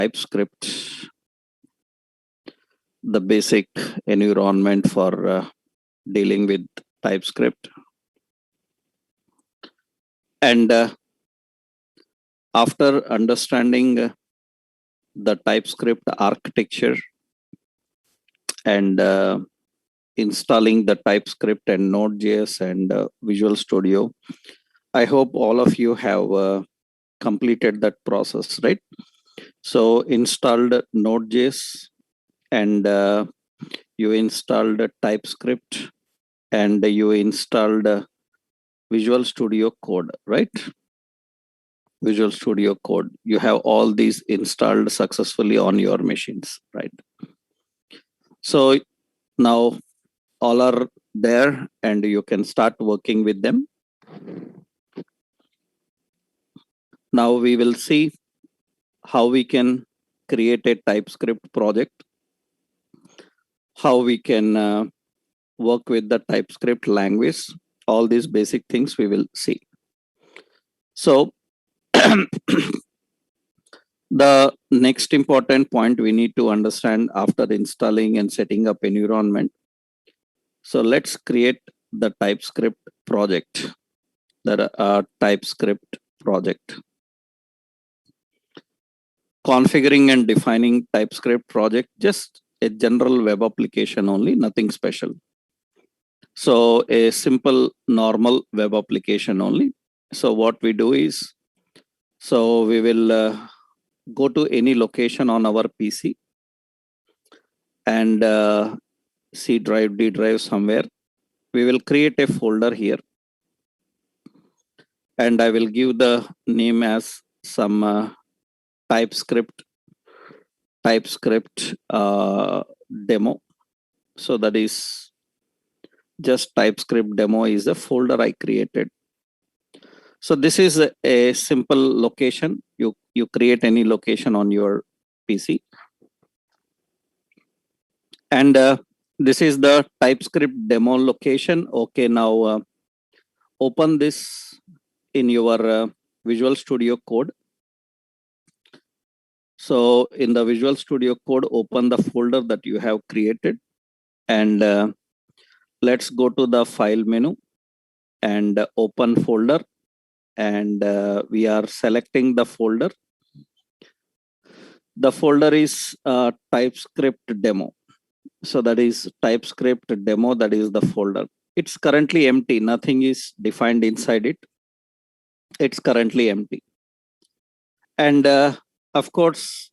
TypeScript, the basic environment for dealing with TypeScript. And after understanding the TypeScript architecture and installing the TypeScript and Node.js and Visual Studio, I hope all of you have completed that process, right? So installed Node.js and you installed TypeScript and you installed Visual Studio Code, right? Visual Studio Code. You have all these installed successfully on your machines, right? So now all are there and you can start working with them. Now we will see how we can create a TypeScript project, how we can work with the TypeScript language. All these basic things we will see. So the next important point we need to understand after installing and setting up environment. So let's create the TypeScript project, the TypeScript project. Configuring and defining TypeScript project, just a general web application only, nothing special. So a simple normal web application only. So what we do is, so we will go to any location on our PC and C drive, D drive somewhere. We will create a folder here and I will give the name as some TypeScript demo. So that is just TypeScript demo is a folder I created. So this is a simple location. You create any location on your PC. And this is the TypeScript demo location. Okay, now open this in your Visual Studio Code. So in the Visual Studio Code, open the folder that you have created. And let's go to the file menu and open folder. And we are selecting the folder. The folder is TypeScript demo. So that is TypeScript demo, that is the folder. It's currently empty, nothing is defined inside it. It's currently empty. And of course,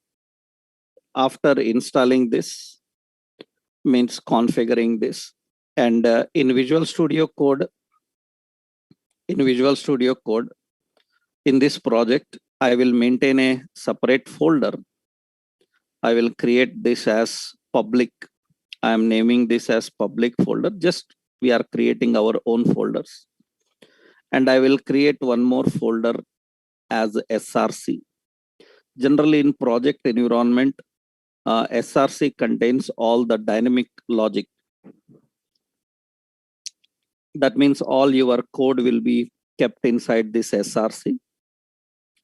after installing this, means configuring this. And in Visual Studio Code, in this project, I will maintain a separate folder. I will create this as public. I am naming this as public folder. Just we are creating our own folders. And I will create one more folder as SRC. Generally in project environment, SRC contains all the dynamic logic. That means all your code will be kept inside this SRC.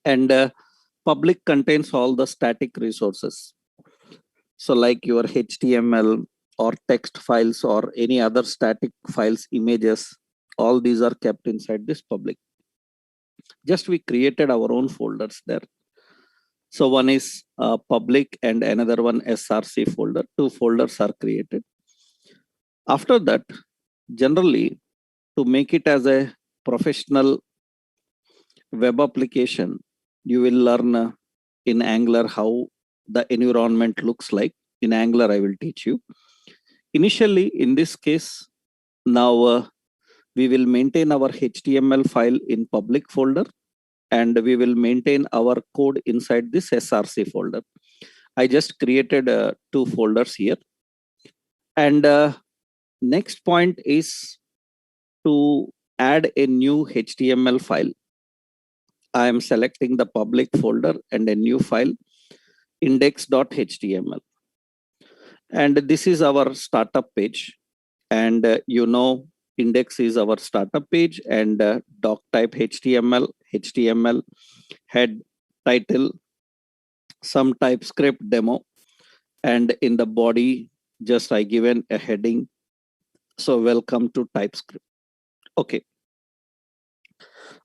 And public contains all the static resources. So like your HTML or text files or any other static files, images, all these are kept inside this public. Just we created our own folders there. So one is public and another one SRC folder. Two folders are created. After that, generally, to make it as a professional web application, you will learn in Angular how the environment looks like. In Angular, I will teach you. Initially, in this case, now we will maintain our HTML file in public folder and we will maintain our code inside this SRC folder. I just created two folders here. And next point is to add a new HTML file. I am selecting the public folder and a new file, index.html. And this is our startup page. And you know, index is our startup page and doc type HTML, head, title, some TypeScript demo, and in the body, just I given a heading. So welcome to TypeScript. Okay.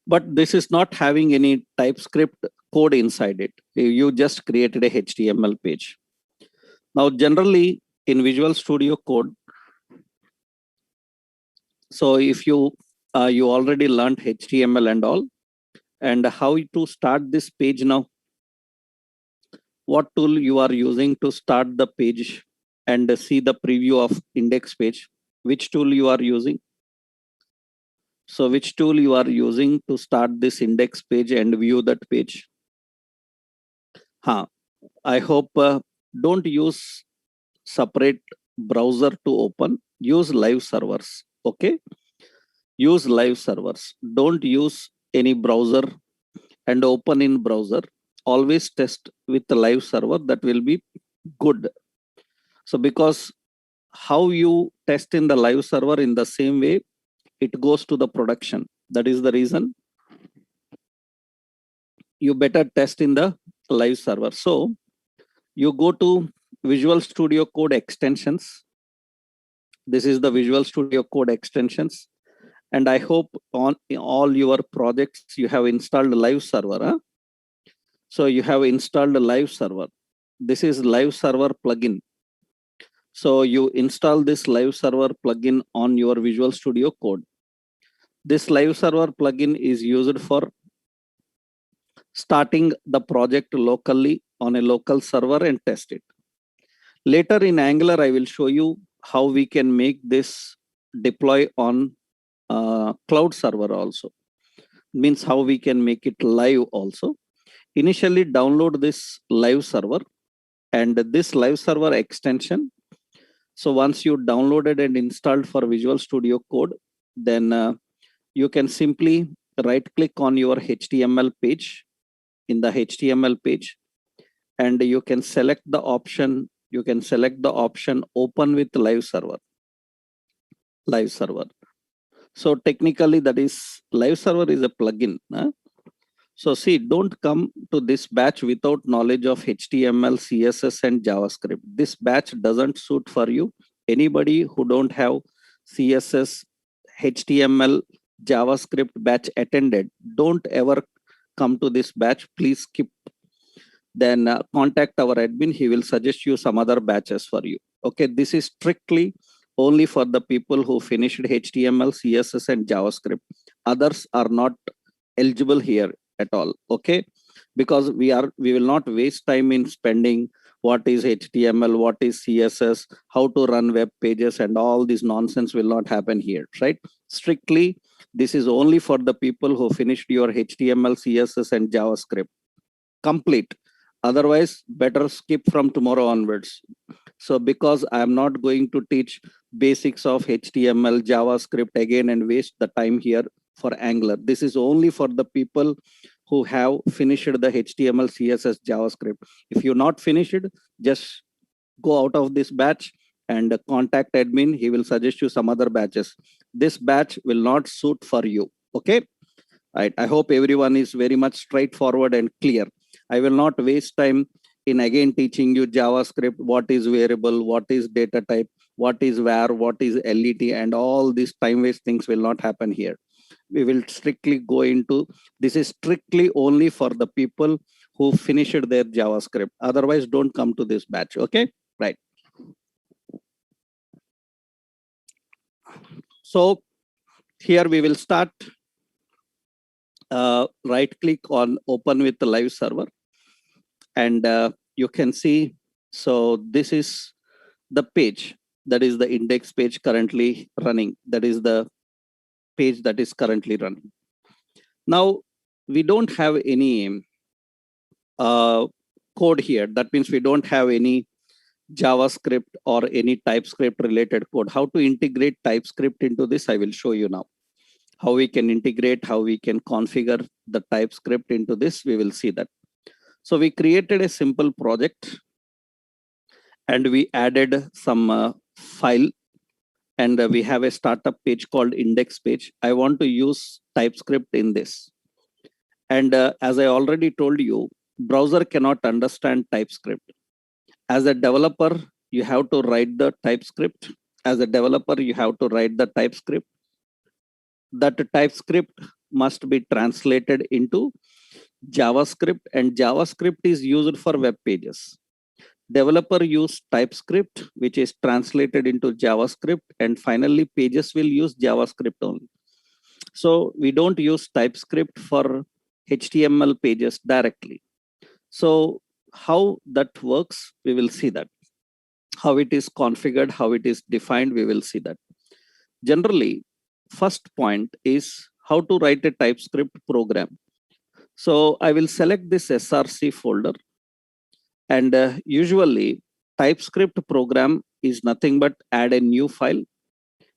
But this is not having any TypeScript code inside it. You just created a HTML page. Now, generally in Visual Studio Code, so if you already learned HTML and all, and how to start this page now, what tool you are using to start the page and see the preview of index page, which tool you are using. So which tool you are using to start this index page and view that page? I hope don't use separate browser to open. Use live servers. Okay, use live servers. Don't use any browser and open in browser. Always test with the live server. That will be good. So because how you test in the live server, in the same way it goes to the production. That is the reason you better test in the live server. So you go to Visual Studio Code extensions. This is the Visual Studio Code extensions. And I hope on all your projects you have installed live server. Huh? So you have installed a live server. This is live server plugin. So you install this live server plugin on your Visual Studio Code. This live server plugin is used for starting the project locally on a local server and test it. Later in Angular, I will show you how we can make this deploy on cloud server also. Means how we can make it live also. Initially download this live server and this live server extension. So once you downloaded and installed for Visual Studio Code, then you can simply right click on your HTML page, in the HTML page, and you can select the option. You can select the option open with live server. Live server. So technically that is live server is a plugin. Huh? So see, don't come to this batch without knowledge of HTML, CSS, and JavaScript. This batch doesn't suit for you. Anybody who don't have CSS, HTML, JavaScript batch attended, don't ever come to this batch. Please skip. Then contact our admin. He will suggest you some other batches for you. Okay, this is strictly only for the people who finished HTML, CSS, and JavaScript. Others are not eligible here at all. Okay, because we will not waste time in spending what is HTML, what is CSS, how to run web pages, and all this nonsense will not happen here, right? Strictly, this is only for the people who finished your HTML, CSS, and JavaScript complete. Otherwise, better skip from tomorrow onwards. So because I am not going to teach basics of HTML, JavaScript again and waste the time here for Angular. This is only for the people who have finished the HTML, CSS, JavaScript. If you not finished, just go out of this batch and contact admin. He will suggest you some other batches. This batch will not suit for you. Okay. Right. I hope everyone is very much straightforward and clear. I will not waste time in again teaching you JavaScript, what is variable, what is data type, what is var, what is LET, and all these time waste things will not happen here. We will strictly go into, this is strictly only for the people who finished their JavaScript. Otherwise, don't come to this batch. Okay, right. So here we will start. Right click on open with the live server. And you can see, so this is the page, that is the index page currently running. That is the page that is currently running. Now, we don't have any code here. That means we don't have any JavaScript or any TypeScript related code. How to integrate TypeScript into this, I will show you now. How we can integrate, how we can configure the TypeScript into this, we will see that. So we created a simple project and we added some file, and we have a startup page called index page. I want to use TypeScript in this. And as I already told you, browser cannot understand TypeScript. As a developer, you have to write the TypeScript. As a developer, you have to write the TypeScript. That TypeScript must be translated into JavaScript, and JavaScript is used for web pages. Developer use TypeScript, which is translated into JavaScript, and finally pages will use JavaScript only. So we don't use TypeScript for HTML pages directly. So how that works, we will see that. How it is configured, how it is defined, we will see that. Generally, first point is how to write a TypeScript program. So I will select this SRC folder, and usually TypeScript program is nothing but add a new file.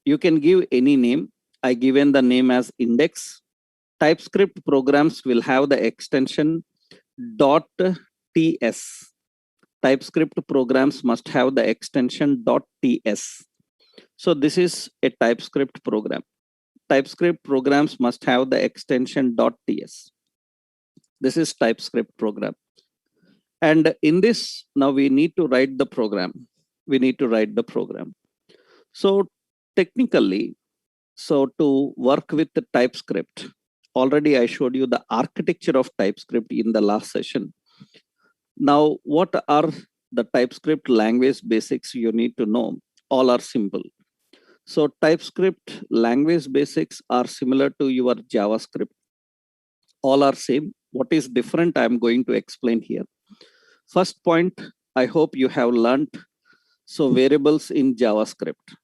You can give any name. I given the name as index. TypeScript programs will have the extension .ts. TypeScript programs must have the extension .ts. So this is a TypeScript program. TypeScript programs must have the extension .ts. This is TypeScript program. And in this, now we need to write the program. We need to write the program. So technically, so to work with the TypeScript, already I showed you the architecture of TypeScript in the last session. Now, what are the TypeScript language basics you need to know? All are simple. So TypeScript language basics are similar to your JavaScript. All are same. What is different, I'm going to explain here. First point, I hope you have learned. So variables in JavaScript.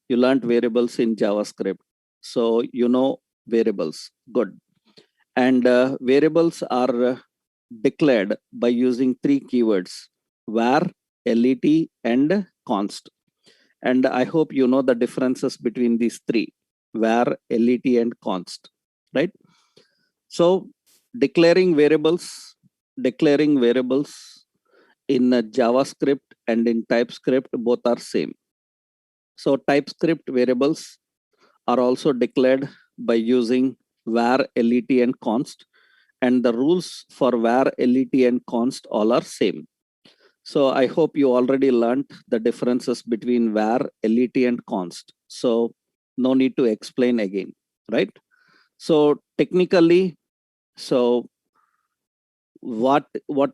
You learned variables in JavaScript. So you know variables, good. And variables are declared by using three keywords, var, let, and const. And I hope you know the differences between these three, var, let, and const, right? So declaring variables in JavaScript and in TypeScript, both are same. So TypeScript variables are also declared by using var, let, and const, and the rules for var, let, and const all are same. So I hope you already learned the differences between var, let, and const. So no need to explain again, right? So technically, so what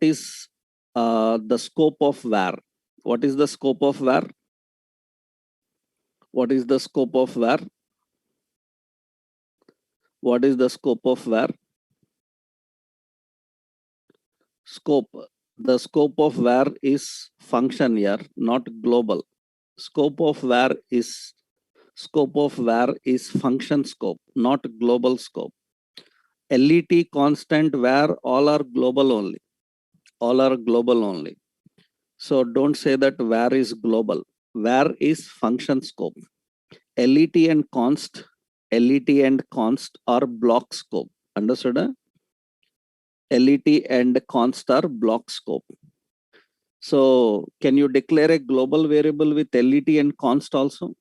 is the scope of var? What is the scope of var? What is the scope of var? What is the scope of var? Scope. The scope of var is function here, not global. Scope of var is function scope, not global scope. Let, constant, var, all are global only. All are global only. So don't say that var is global. Var is function scope. Let and const are block scope. Understood? Let and const are block scope. So can you declare a global variable with let and const also?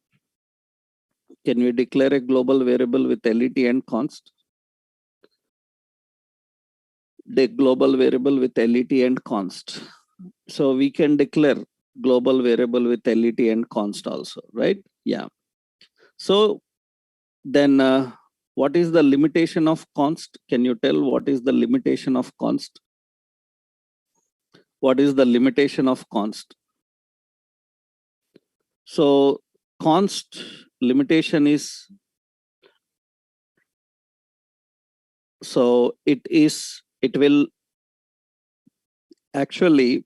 Can we declare a global variable with let and const? The global variable with let and const. So we can declare global variable with let and const also, right? Yeah. So then what is the limitation of const? Can you tell what is the limitation of const? What is the limitation of const? So const limitation is, so it will actually,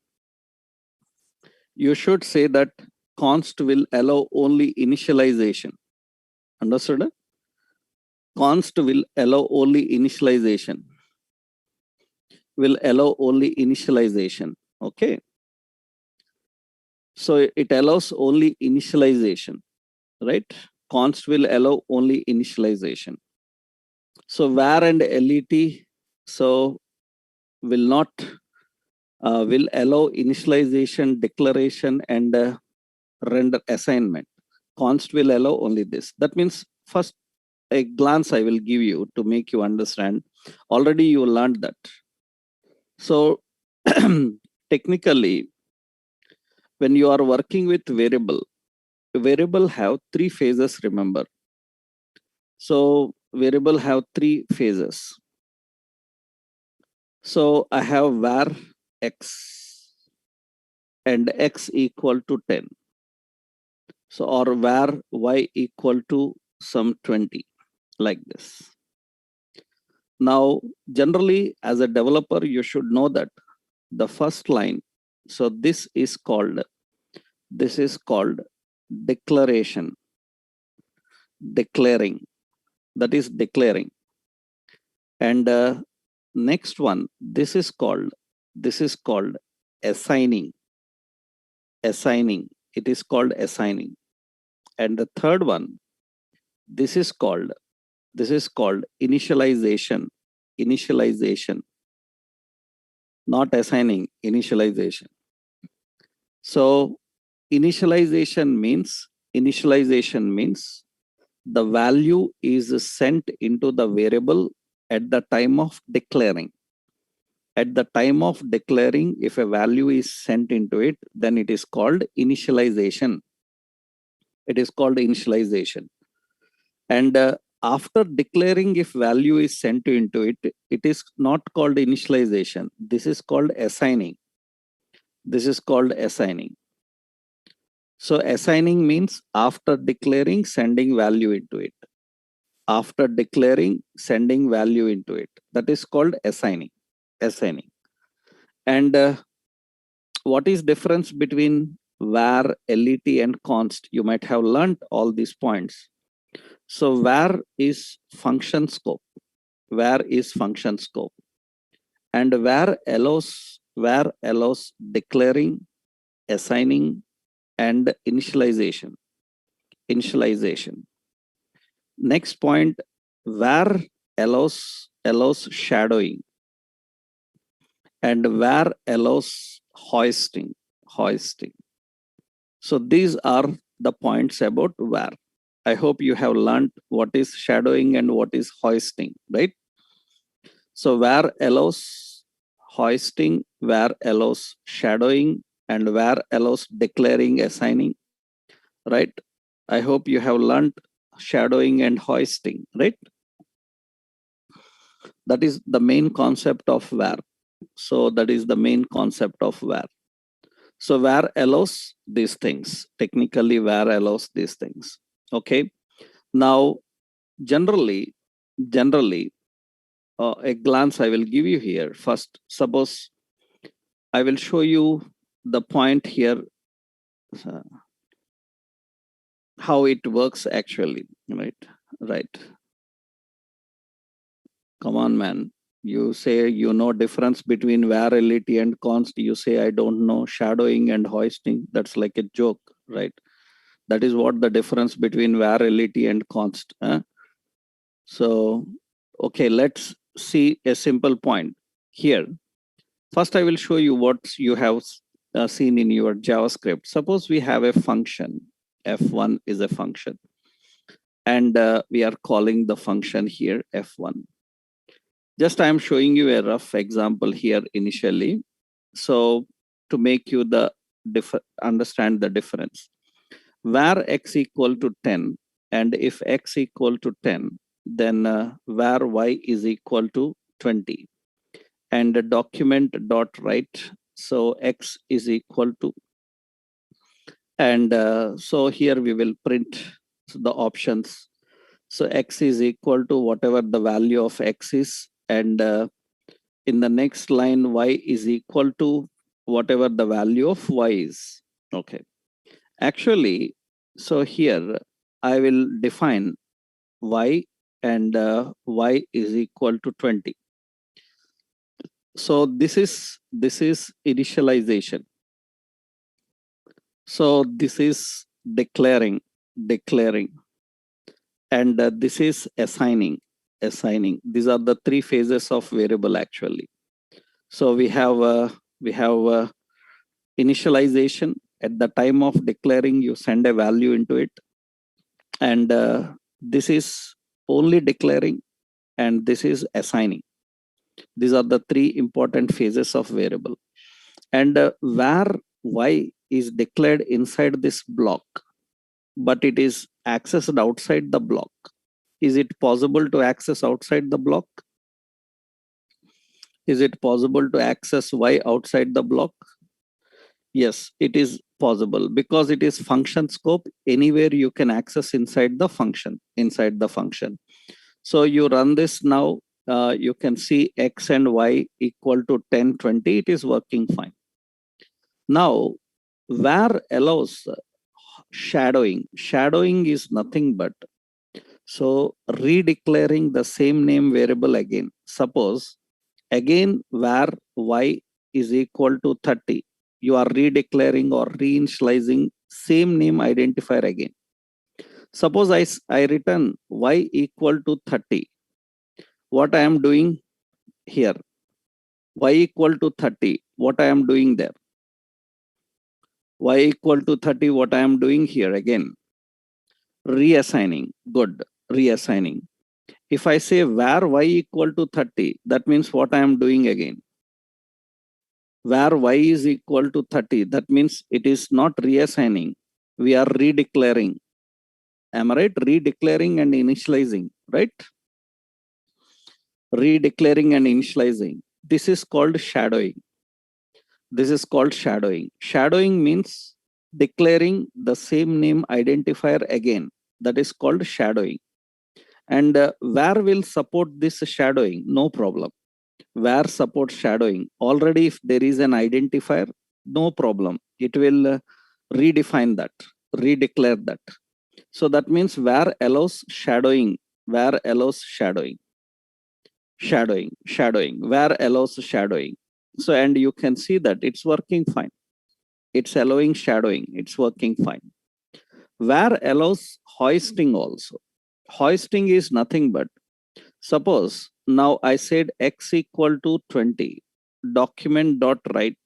you should say that const will allow only initialization. Understood? Const will allow only initialization. Will allow only initialization. Okay. So it allows only initialization, right? Const will allow only initialization. So var and let, so will not will allow initialization, declaration, and render assignment. Const will allow only this. That means first a glance I will give you to make you understand. Already you learned that. So technically, when you are working with variable have three phases, remember. So variable have three phases. So I have var x and x equal to 10. So or var y equal to some 20, like this. Now, generally as a developer, you should know that the first line, so this is called declaration, declaring, that is declaring. And next one, this is called assigning, it is called assigning. And the third one, this is called initialization, not assigning, initialization. So initialization means the value is sent into the variable at the time of declaring. At the time of declaring, if a value is sent into it, then it is called initialization. It is called initialization. And after declaring, if value is sent into it, it is not called initialization. This is called assigning. This is called assigning. So assigning means after declaring, sending value into it. After declaring, sending value into it. That is called assigning. Assigning. And what is difference between var, let, and const? You might have learned all these points. So var is function scope. Var is function scope. And var allows declaring, assigning, and initialization. Next point, var allows shadowing, and var allows hoisting. So these are the points about var. I hope you have learned what is shadowing and what is hoisting, right? So var allows hoisting, var allows shadowing, and var allows declaring, assigning, right? I hope you have learned shadowing and hoisting, right? That is the main concept of var. So that is the main concept of var. So var allows these things. Technically, var allows these things. Okay. Now, generally, a glance I will give you here. First, suppose I will show you the point here, how it works actually, right? Right. Come on, man. You say you know difference between var, let, and const. You say I don't know shadowing and hoisting. That's like a joke, right? That is what the difference between var, let, and const. So, okay, let's see a simple point here. First, I will show you what you have seen in your JavaScript. Suppose we have a function. F1 is a function. And we are calling the function here F1. Just I am showing you a rough example here initially. So to make you understand the difference. Var x equal to 10, and if x equal to 10, then var y is equal to 20. And the document dot write, so x is equal to, and so here we will print the options. So x is equal to whatever the value of x is, and in the next line y is equal to whatever the value of y is. Okay. Actually, so here I will define y, and y is equal to 20. So this is initialization. So this is declaring, and this is assigning. These are the three phases of variable actually. So we have initialization. At the time of declaring, you send a value into it, and this is only declaring, and this is assigning. These are the three important phases of variable. And where y is declared inside this block, but it is accessed outside the block. Is it possible to access outside the block? Is it possible to access y outside the block? Yes, it is possible because it is function scope. Anywhere you can access inside the function, So you run this now, you can see x and y equal to 10, 20. It is working fine. Now, where allows shadowing is nothing but, so redeclaring the same name variable again. Suppose again where y is equal to 30, you are redeclaring or reinitializing same name identifier again. Suppose I return y equal to 30. What I am doing here, y equal to 30, what I am doing there? Y equal to 30, what I am doing here again? Reassigning. Good, reassigning. If I say where y equal to 30, that means what I am doing again? Where y is equal to 30, that means it is not reassigning. We are redeclaring. Am I right? Redeclaring and initializing, right? Redeclaring and initializing. This is called shadowing. This is called shadowing. Shadowing means declaring the same name identifier again. That is called shadowing. And where will support this shadowing? No problem. Where supports shadowing? Already if there is an identifier, no problem. It will redefine that, redeclare that. So that means where allows shadowing, where allows shadowing, where allows shadowing. So, and you can see that it's working fine. It's allowing shadowing, it's working fine. Where allows hoisting also. Hoisting is nothing but, suppose now I said x equal to 20, document dot write.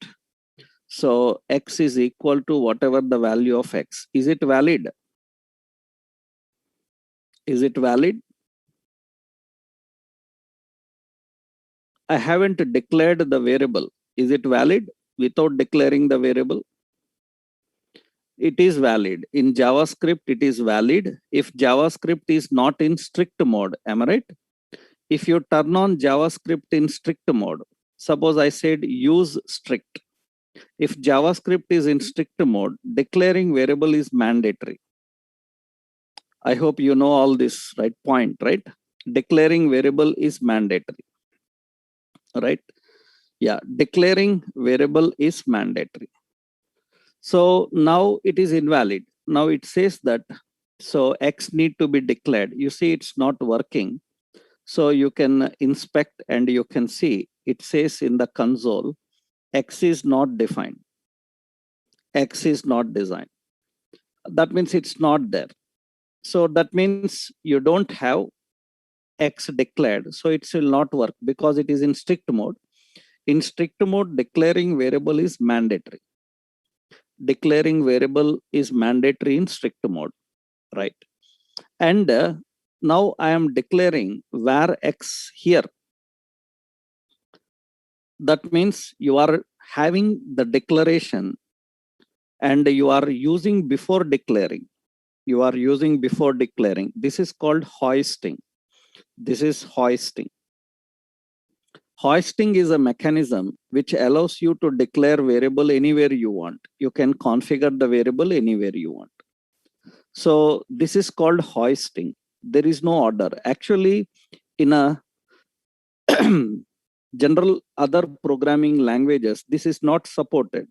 So x is equal to whatever the value of x. Is it valid? Is it valid? I haven't declared the variable. Is it valid without declaring the variable? It is valid. In JavaScript, it is valid. If JavaScript is not in strict mode, am I right? If you turn on JavaScript in strict mode, suppose I said use strict. If JavaScript is in strict mode, declaring variable is mandatory. I hope you know all this, right? Point, right? Declaring variable is mandatory, right? Yeah, declaring variable is mandatory. So now it is invalid. Now it says that, so X need to be declared. You see, it's not working. So you can inspect and you can see it says in the console, X is not defined. X is not designed. That means it's not there. So that means you don't have X declared. So it will not work because it is in strict mode. In strict mode, declaring variable is mandatory. Declaring variable is mandatory in strict mode, right? And now I am declaring var x here. That means you are having the declaration and you are using before declaring. You are using before declaring. This is called hoisting. This is hoisting. Hoisting is a mechanism which allows you to declare variable anywhere you want. You can configure the variable anywhere you want. So this is called hoisting. There is no order. Actually, in a general other programming languages, this is not supported.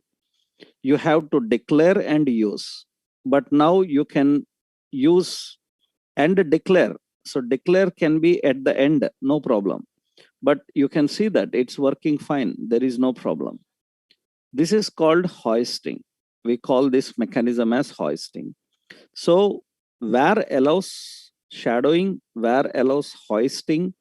You have to declare and use. But now you can use and declare. So declare can be at the end, no problem. But you can see that it's working fine. There is no problem. This is called hoisting. We call this mechanism as hoisting. So where allows shadowing, where allows hoisting,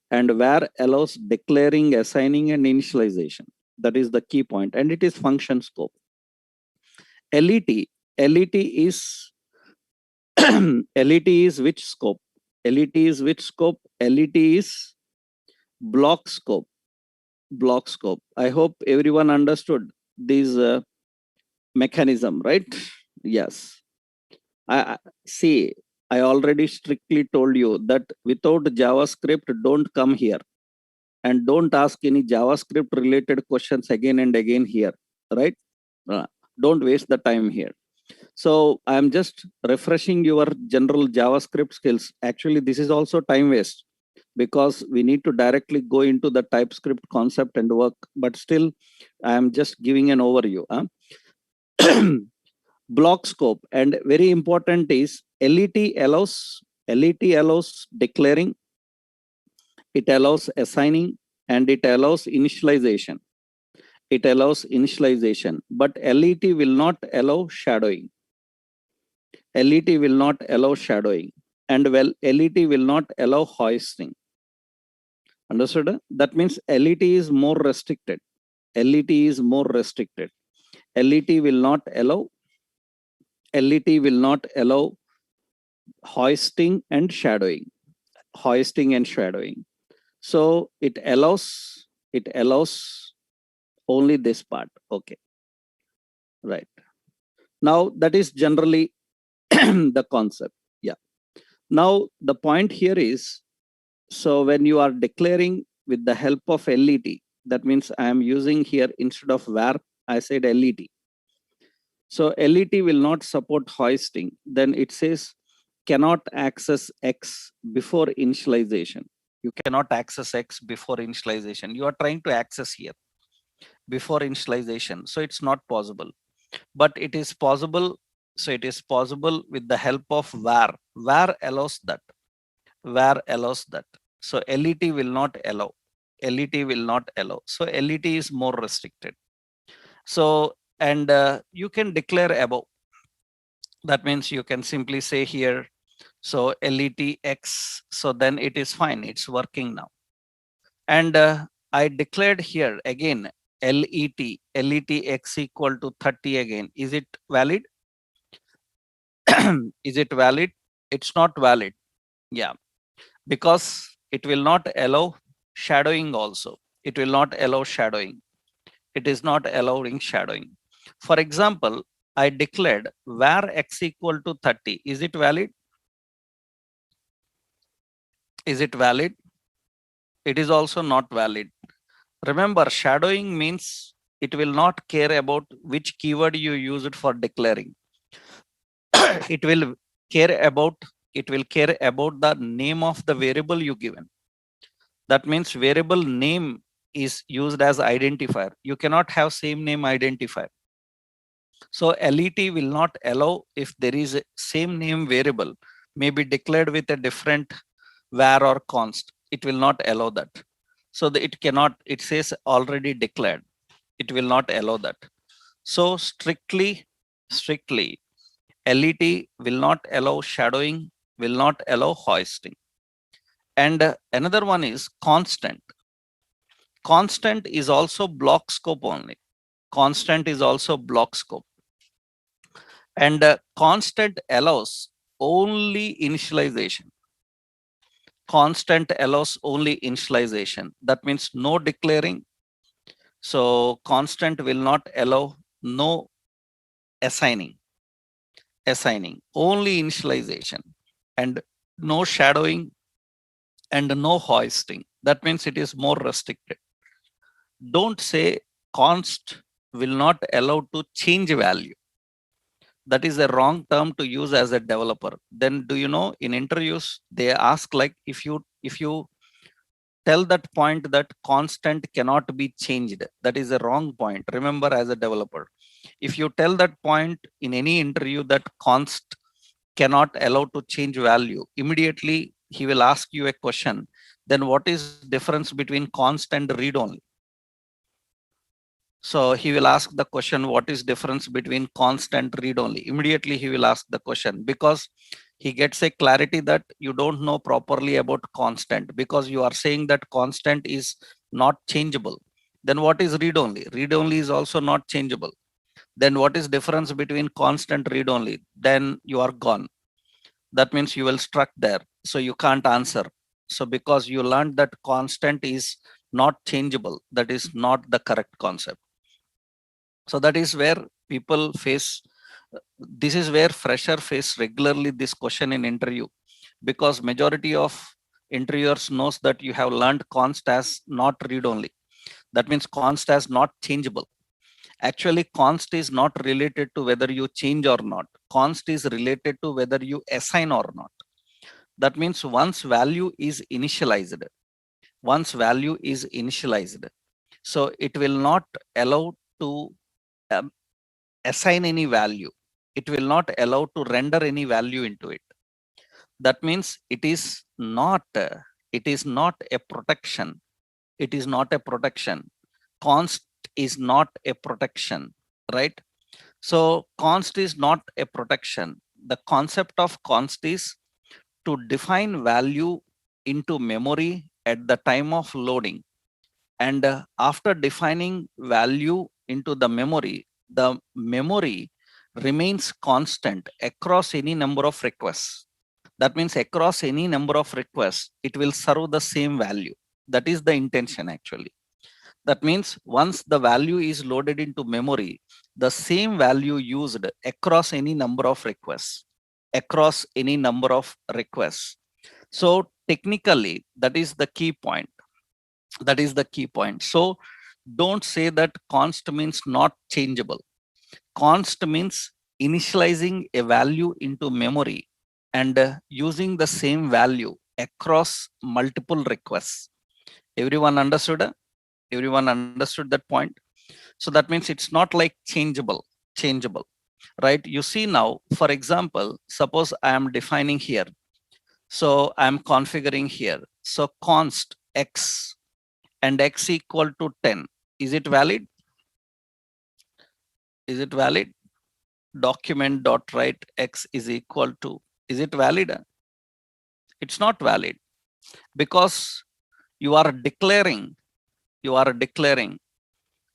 and where allows declaring, assigning, and initialization. That is the key point. And it is function scope. LET is LET is which scope? LET is which scope? LET is block scope. block scope. I hope everyone understood this mechanism, right? Yes. See, I already strictly told you that without JavaScript, don't come here and don't ask any JavaScript related questions again and again here, right? Uh, don't waste the time here. So I'm just refreshing your general JavaScript skills. Actually, this is also time waste because we need to directly go into the TypeScript concept and work. But still, I'm just giving an overview. Block scope, and very important is LET allows declaring, it allows assigning, and it allows initialization. It allows initialization, but LET will not allow shadowing. LET will not allow shadowing, and well, LET will not allow hoisting. Understood? That means LET is more restricted. LET is more restricted. LET will not allow. LET will not allow hoisting and shadowing. Hoisting and shadowing. So it allows. It allows only this part. Okay. Right. Now that is generally the concept. Yeah. Now the point here is, so when you are declaring with the help of LET, that means I am using here instead of where I said LET. So LET will not support hoisting. Then it says cannot access X before initialization. You cannot access X before initialization. You are trying to access here before initialization. So it's not possible, but it is possible. So it is possible with the help of where. Where allows that. Where allows that. So LET will not allow. LET will not allow. So LET is more restricted. So, and you can declare above. That means you can simply say here, so LET X, so then it is fine. It's working now. And I declared here again, LET X equal to 30 again. Is it valid? Is it valid? It's not valid. Yeah, because it will not allow shadowing also. It will not allow shadowing. It is not allowing shadowing. For example, I declared var X equal to 30. Is it valid? Is it valid? It is also not valid. Remember, shadowing means it will not care about which keyword you use it for declaring. It will care about the name of the variable you given. That means variable name is used as identifier. You cannot have same name identifier. So LET will not allow if there is a same name variable may be declared with a different var or const. It will not allow that. So it cannot, it says already declared. It will not allow that. So strictly, LET will not allow shadowing, will not allow hoisting. And another one is constant. Constant is also block scope only. Constant is also block scope. And constant allows only initialization. Constant allows only initialization. That means no declaring. So constant will not allow no assigning. Only initialization and no shadowing and no hoisting. That means it is more restricted. Don't say const will not allow to change value. That is a wrong term to use as a developer. Then do you know in interviews they ask like if you tell that point that constant cannot be changed, that is a wrong point. Remember, as a developer, if you tell that point in any interview that const cannot allow to change value, immediately he will ask you a question. Then what is difference between const and read only? So he will ask the question, what is difference between const and read only? Immediately he will ask the question because he gets a clarity that you don't know properly about constant, because you are saying that constant is not changeable. Then what is read only? Read only is also not changeable. Then what is difference between const and read only? Then you are gone. That means you will struck there. So you can't answer. So because you learned that constant is not changeable. That is not the correct concept. So that is where people face, this is where fresher face regularly this question in interview, because majority of interviewers knows that you have learned const as not read only. That means const as not changeable. Actually, const is not related to whether you change or not. Const is related to whether you assign or not. That means once value is initialized, so it will not allow to um, assign any value. It will not allow to render any value into it. That means it is not a protection. It is not a protection. Const is not a protection, right? So const is not a protection. The concept of const is to define value into memory at the time of loading. And after defining value into the memory remains constant across any number of requests. That means across any number of requests, it will serve the same value. That is the intention actually. That means once the value is loaded into memory, the same value used across any number of requests, So technically, that is the key point. So don't say that const means not changeable. Const means initializing a value into memory and using the same value across multiple requests. Everyone understood? Everyone understood that point? So that means it's not like changeable, right? You see now, for example, suppose I am defining here. So I'm configuring here. So const x and x equal to 10. Is it valid? Is it valid? Document dot write x is equal to, is it valid? It's not valid, because you are declaring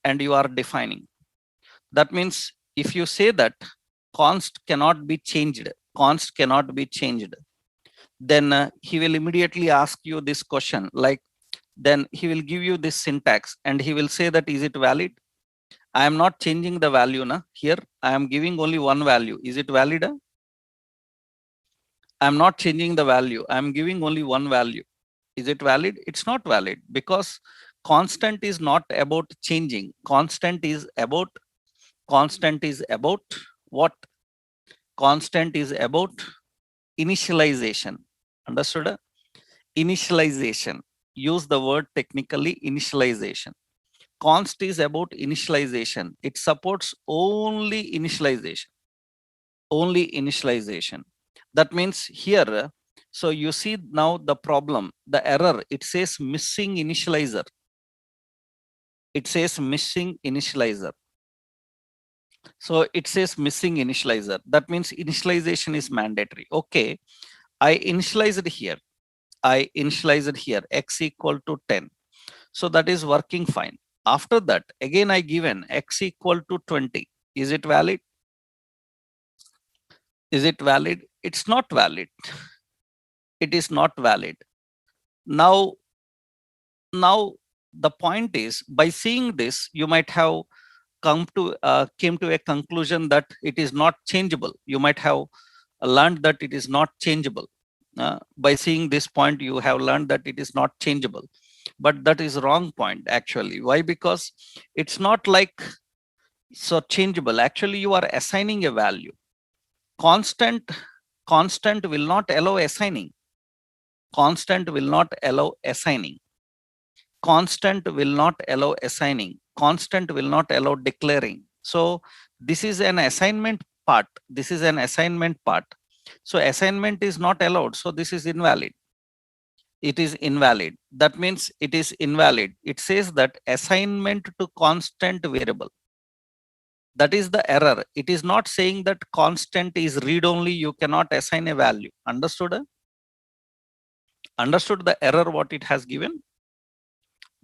and you are defining. That means if you say that const cannot be changed, then he will immediately ask you this question, like, then he will give you this syntax and he will say that, is it valid? I am not changing the value na here. I am giving only one value. Is it valid? I am not changing the value. I am giving only one value. Is it valid? It's not valid, because constant is not about changing. Constant is about what? Constant is about initialization. Understood? Initialization. Use the word technically, initialization. Const is about initialization. It supports only initialization. That means here, so you see now the problem, the error, it says missing initializer. So it says missing initializer. That means initialization is mandatory. Okay, I initialized here, x equal to 10. So that is working fine. After that, again I given x equal to 20. Is it valid? Is it valid? It's not valid. It is not valid. Now the point is, by seeing this, you might have came to a conclusion that it is not changeable. You might have learned that it is not changeable. By seeing this point, you have learned that it is not changeable. But that is wrong point actually. Why? Because it's not like so changeable. Actually, you are assigning a value. Constant will not allow assigning. Constant will not allow assigning. Constant will not allow assigning. Constant will not allow declaring. So this is an assignment part. So assignment is not allowed. So this is invalid. It is invalid. That means it is invalid. It says that assignment to constant variable. That is the error. It is not saying that constant is read only. You cannot assign a value. Understood? Understood the error what it has given?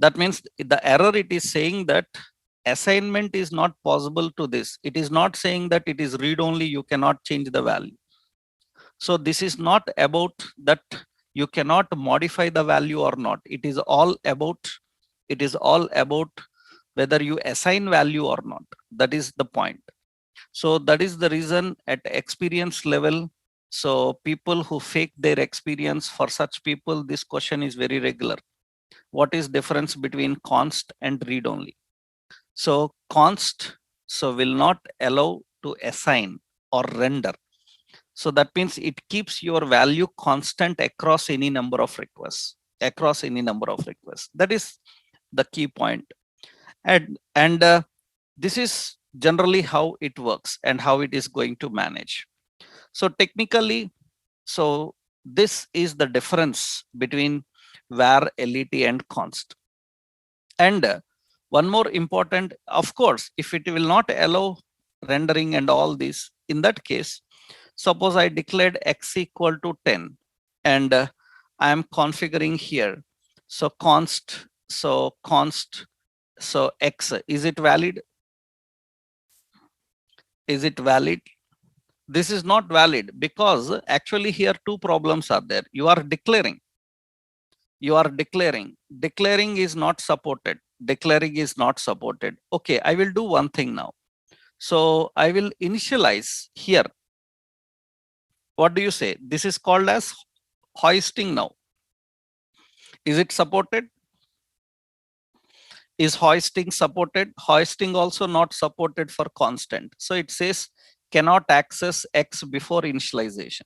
That means the error, it is saying that assignment is not possible to this. It is not saying that it is read only, you cannot change the value. So this is not about that you cannot modify the value or not. It is all about It is all about whether you assign value or not. That is the point. So that is the reason at experience level, so people who fake their experience, for such people, this question is very regular. What is difference between const and read only? So const will not allow to assign or render. So that means it keeps your value constant across any number of requests, That is the key point. And this is generally how it works and how it is going to manage. So technically, so this is the difference between var, let, and const. And one more important, of course, if it will not allow rendering and all this, in that case, suppose I declared x equal to 10 and I am configuring here. So const, x, is it valid? Is it valid? This is not valid because actually here two problems are there. You are declaring. Declaring is not supported. Okay, I will do one thing now. So I will initialize here. What do you say? This is called as hoisting now. Is it supported? Is hoisting supported? Hoisting also not supported for constant. So it says cannot access X before initialization.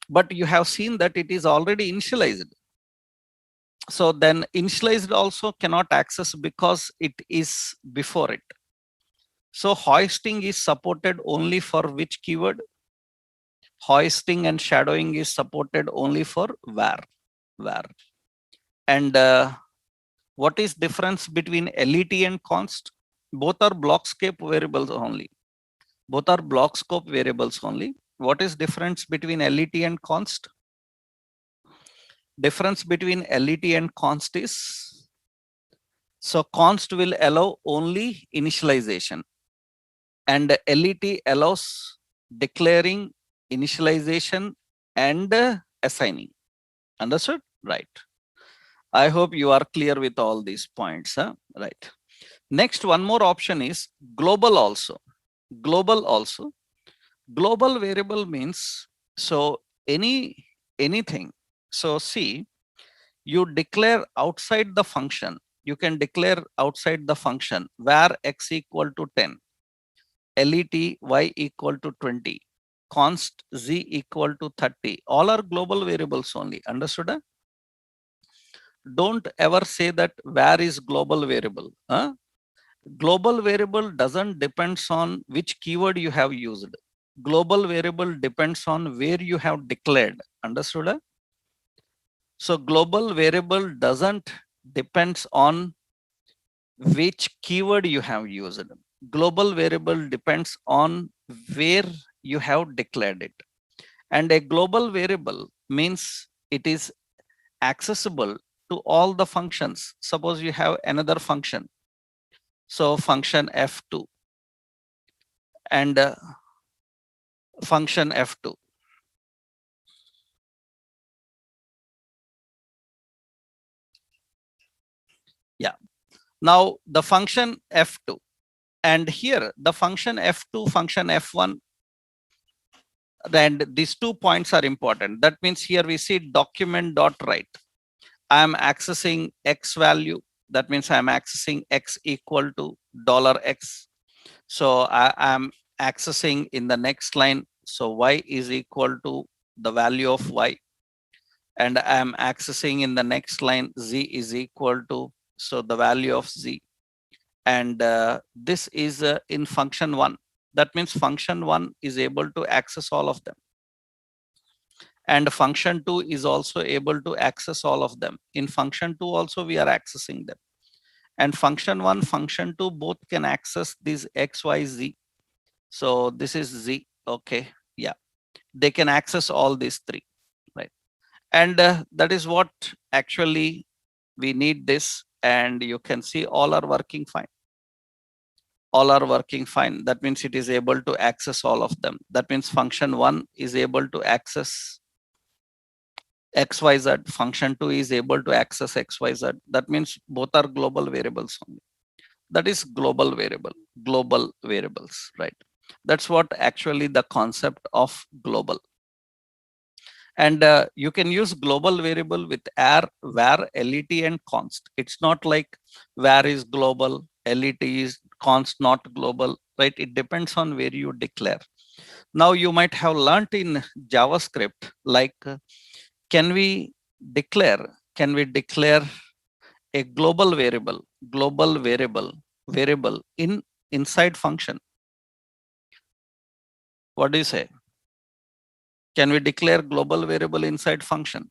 But you have seen that it is already initialized. So then initialized also cannot access because it is before it. So hoisting is supported only for which keyword? Hoisting and shadowing is supported only for var. And what is difference between let and const? Both are block scope variables only. What is difference between let and const? Difference between let and const is, so const will allow only initialization and let allows declaring, initialization, and assigning. Understood? Right. I hope you are clear with all these points. Huh? Right. Next, one more option is global also. Global variable means, so anything. So see, you declare outside the function. You can declare outside the function var x equal to 10, let y equal to 20, const z equal to 30. All are global variables only. Understood? Huh? Don't ever say that var is global variable. Huh? Global variable doesn't depends on which keyword you have used. Global variable depends on where you have declared. Understood? Huh? So global variable doesn't depends on which keyword you have used. Global variable depends on where you have declared it. And a global variable means it is accessible to all the functions. Suppose you have another function. So function F2 and function F2. Yeah. Now the function F2 and here the function F2, function F1, and these 2 points are important. That means here we see document.write. I am accessing X value. That means I am accessing X equal to $X. So I am accessing in the next line. So Y is equal to the value of Y. And I am accessing in the next line Z is equal to, so the value of Z. And this is in function 1. That means function 1 is able to access all of them. And function 2 is also able to access all of them. In function 2 also we are accessing them. And function 1, function 2 both can access these X, Y, Z. So this is Z. Okay. Yeah. They can access all these 3. Right. And that is what actually we need this. And you can see all are working fine. That means it is able to access all of them. That means function 1 is able to access XYZ, function2 is able to access XYZ. That means both are global variables only. That is global variables, right? That's what actually the concept of global. And you can use global variable with var, let, and const. It's not like var is global, let is const not global, right? It depends on where you declare. Now you might have learnt in JavaScript, like can we declare a global variable in inside function? What do you say? Can we declare global variable inside function?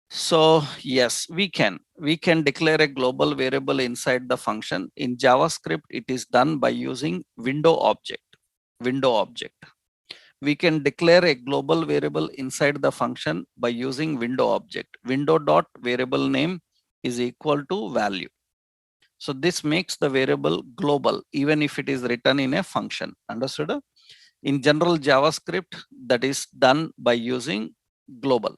So yes, we can declare a global variable inside the function. In JavaScript, it is done by using window object. We can declare a global variable inside the function by using window object. Window dot variable name is equal to value. So this makes the variable global even if it is written in a function. Understood? In general JavaScript, that is done by using global.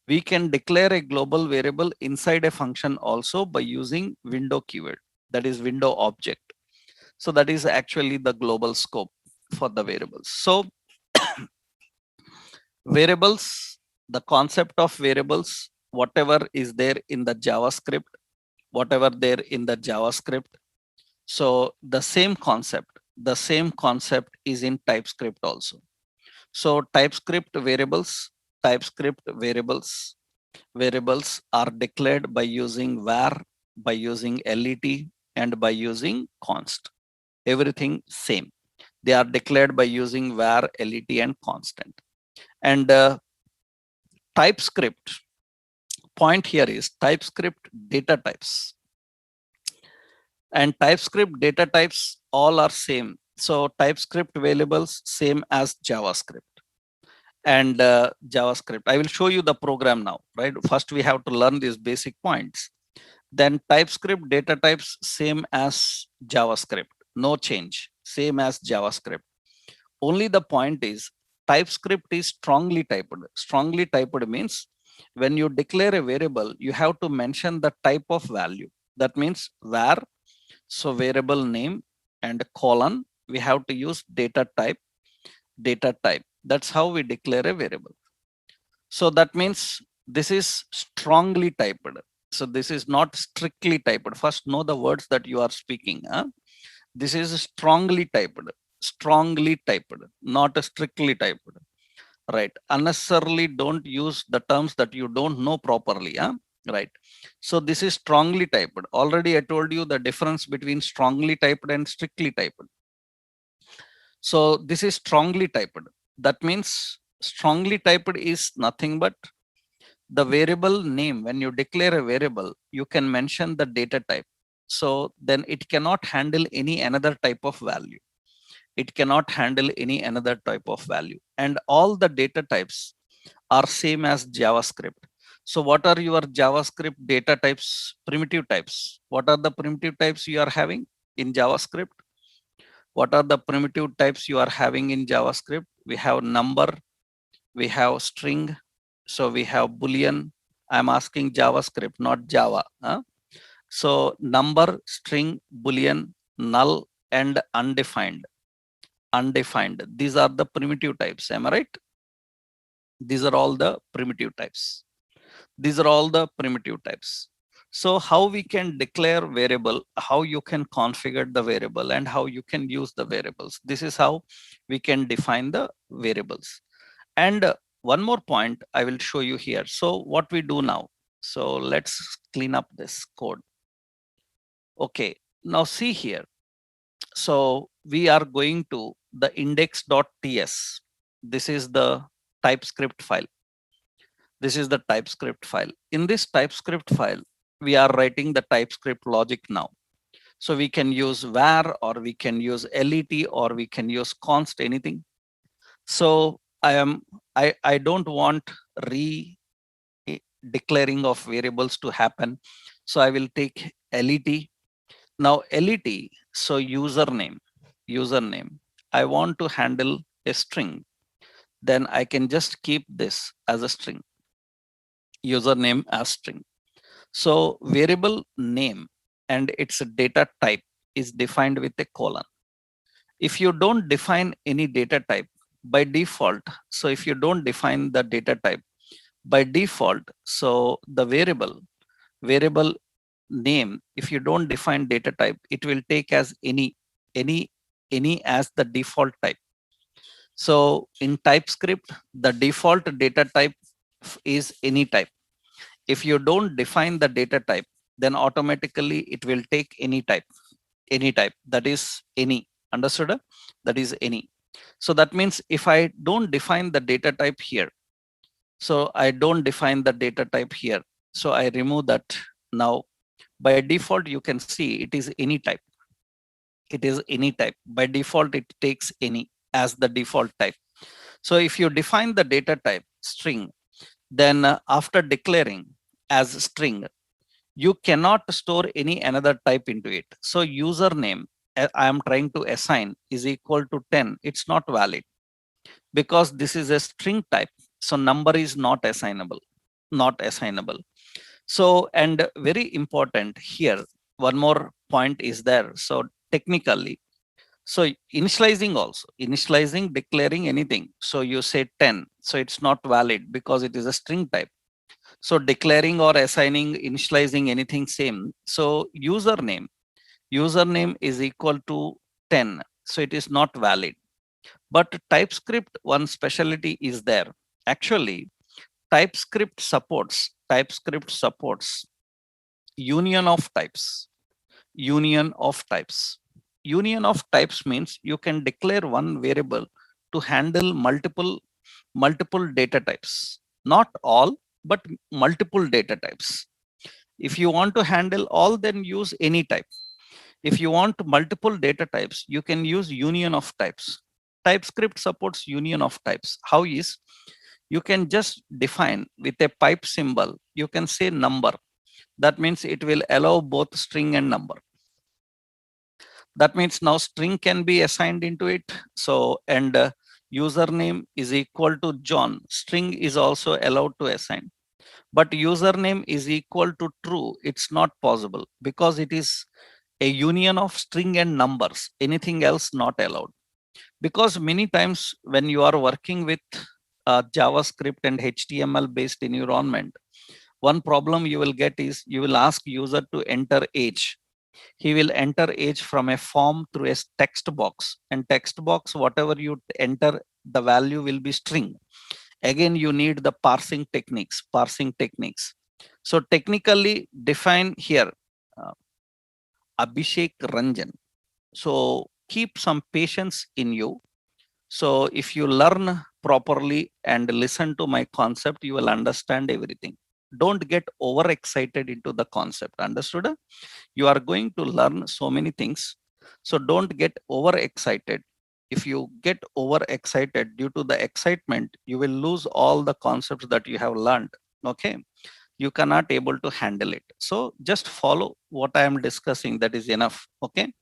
We can declare a global variable inside a function also by using window keyword, that is window object. So that is actually the global scope for the variables. So variables, the concept of variables, whatever is there in the JavaScript, so the same concept is in TypeScript also. So TypeScript variables are declared by using var, by using let, and by using const. Everything same. They are declared by using var, let, and constant. And TypeScript point here is TypeScript data types. And TypeScript data types all are same. So TypeScript variables same as JavaScript. And JavaScript, I will show you the program now, right? First we have to learn these basic points. Then TypeScript data types same as JavaScript, no change, same as JavaScript. Only the point is TypeScript is strongly typed. Strongly typed means when you declare a variable, you have to mention the type of value. That means var, so variable name and colon, we have to use data type. That's how we declare a variable. So that means this is strongly typed. So this is not strictly typed. First know the words that you are speaking. This is strongly typed, not strictly typed. Right. Unnecessarily don't use the terms that you don't know properly. Right. So this is strongly typed. Already I told you the difference between strongly typed and strictly typed. So this is strongly typed. That means strongly typed is nothing but the variable name. When you declare a variable, you can mention the data type. So then it cannot handle any another type of value. It cannot handle any another type of value. And all the data types are same as JavaScript. So what are your JavaScript data types, primitive types? What are the primitive types you are having in JavaScript? What are the primitive types you are having in JavaScript? We have number, we have string, so we have boolean. I'm asking JavaScript, not Java. So number, string, boolean, null, and undefined. These are the primitive types. Am I right? These are all the primitive types. So how we can declare variable, how you can configure the variable, and how you can use the variables. This is how we can define the variables. And one more point I will show you here. So what we do now, so let's clean up this code. Okay, now see here. So we are going to the index.ts. This is the TypeScript file. In this TypeScript file, we are writing the TypeScript logic now. So we can use var, or we can use let, or we can use const, anything. So I don't want declaring of variables to happen. So I will take let. Now let, so username. I want to handle a string. then I can just keep this as a string, username as string. So variable name and its data type is defined with a colon. If you don't define any data type by default, so if you don't define the data type by default, so the variable name, if you don't define data type, it will take as any any as the default type. So in TypeScript, the default data type is any type. If you don't define the data type, then automatically it will take any type, that is any. Understood? That is any. So that means if I don't define the data type here, so I don't define the data type here, so I remove that. Now by default you can see it is any type. It is any type. By default it takes any as the default type. So if you define the data type string, then after declaring as string, you cannot store any another type into it. So username I am trying to assign is equal to 10. It's not valid because this is a string type. So number is not assignable, not assignable. So, and very important here, one more point is there. So technically, so initializing also, initializing, declaring anything. So you say 10, so it's not valid because it is a string type. So declaring or assigning, initializing anything same. So username is equal to 10. So it is not valid. But TypeScript, one specialty is there. Actually, TypeScript supports union of types. Union of types. Union of types means you can declare one variable to handle multiple data types. Not all, but multiple data types. If you want to handle all, then use any type. If you want multiple data types, you can use union of types. TypeScript supports union of types. How is? You can just define with a pipe symbol, you can say number. That means it will allow both string and number. That means now string can be assigned into it. So, and username is equal to John. String is also allowed to assign. But username is equal to true. It's not possible because it is a union of string and numbers. Anything else not allowed. Because many times when you are working with JavaScript and HTML based environment, one problem you will get is you will ask user to enter age. He will enter age from a form through a text box, and text box, whatever you enter, the value will be string. Again, you need the parsing techniques. So technically define here Abhishek Ranjan. So keep some patience in you. So if you learn properly and listen to my concept, you will understand everything. Don't get overexcited into the concept. Understood? You are going to learn so many things. So don't get overexcited. If you get overexcited, due to the excitement, you will lose all the concepts that you have learned. Okay. You cannot able to handle it. So just follow what I am discussing. That is enough. Okay.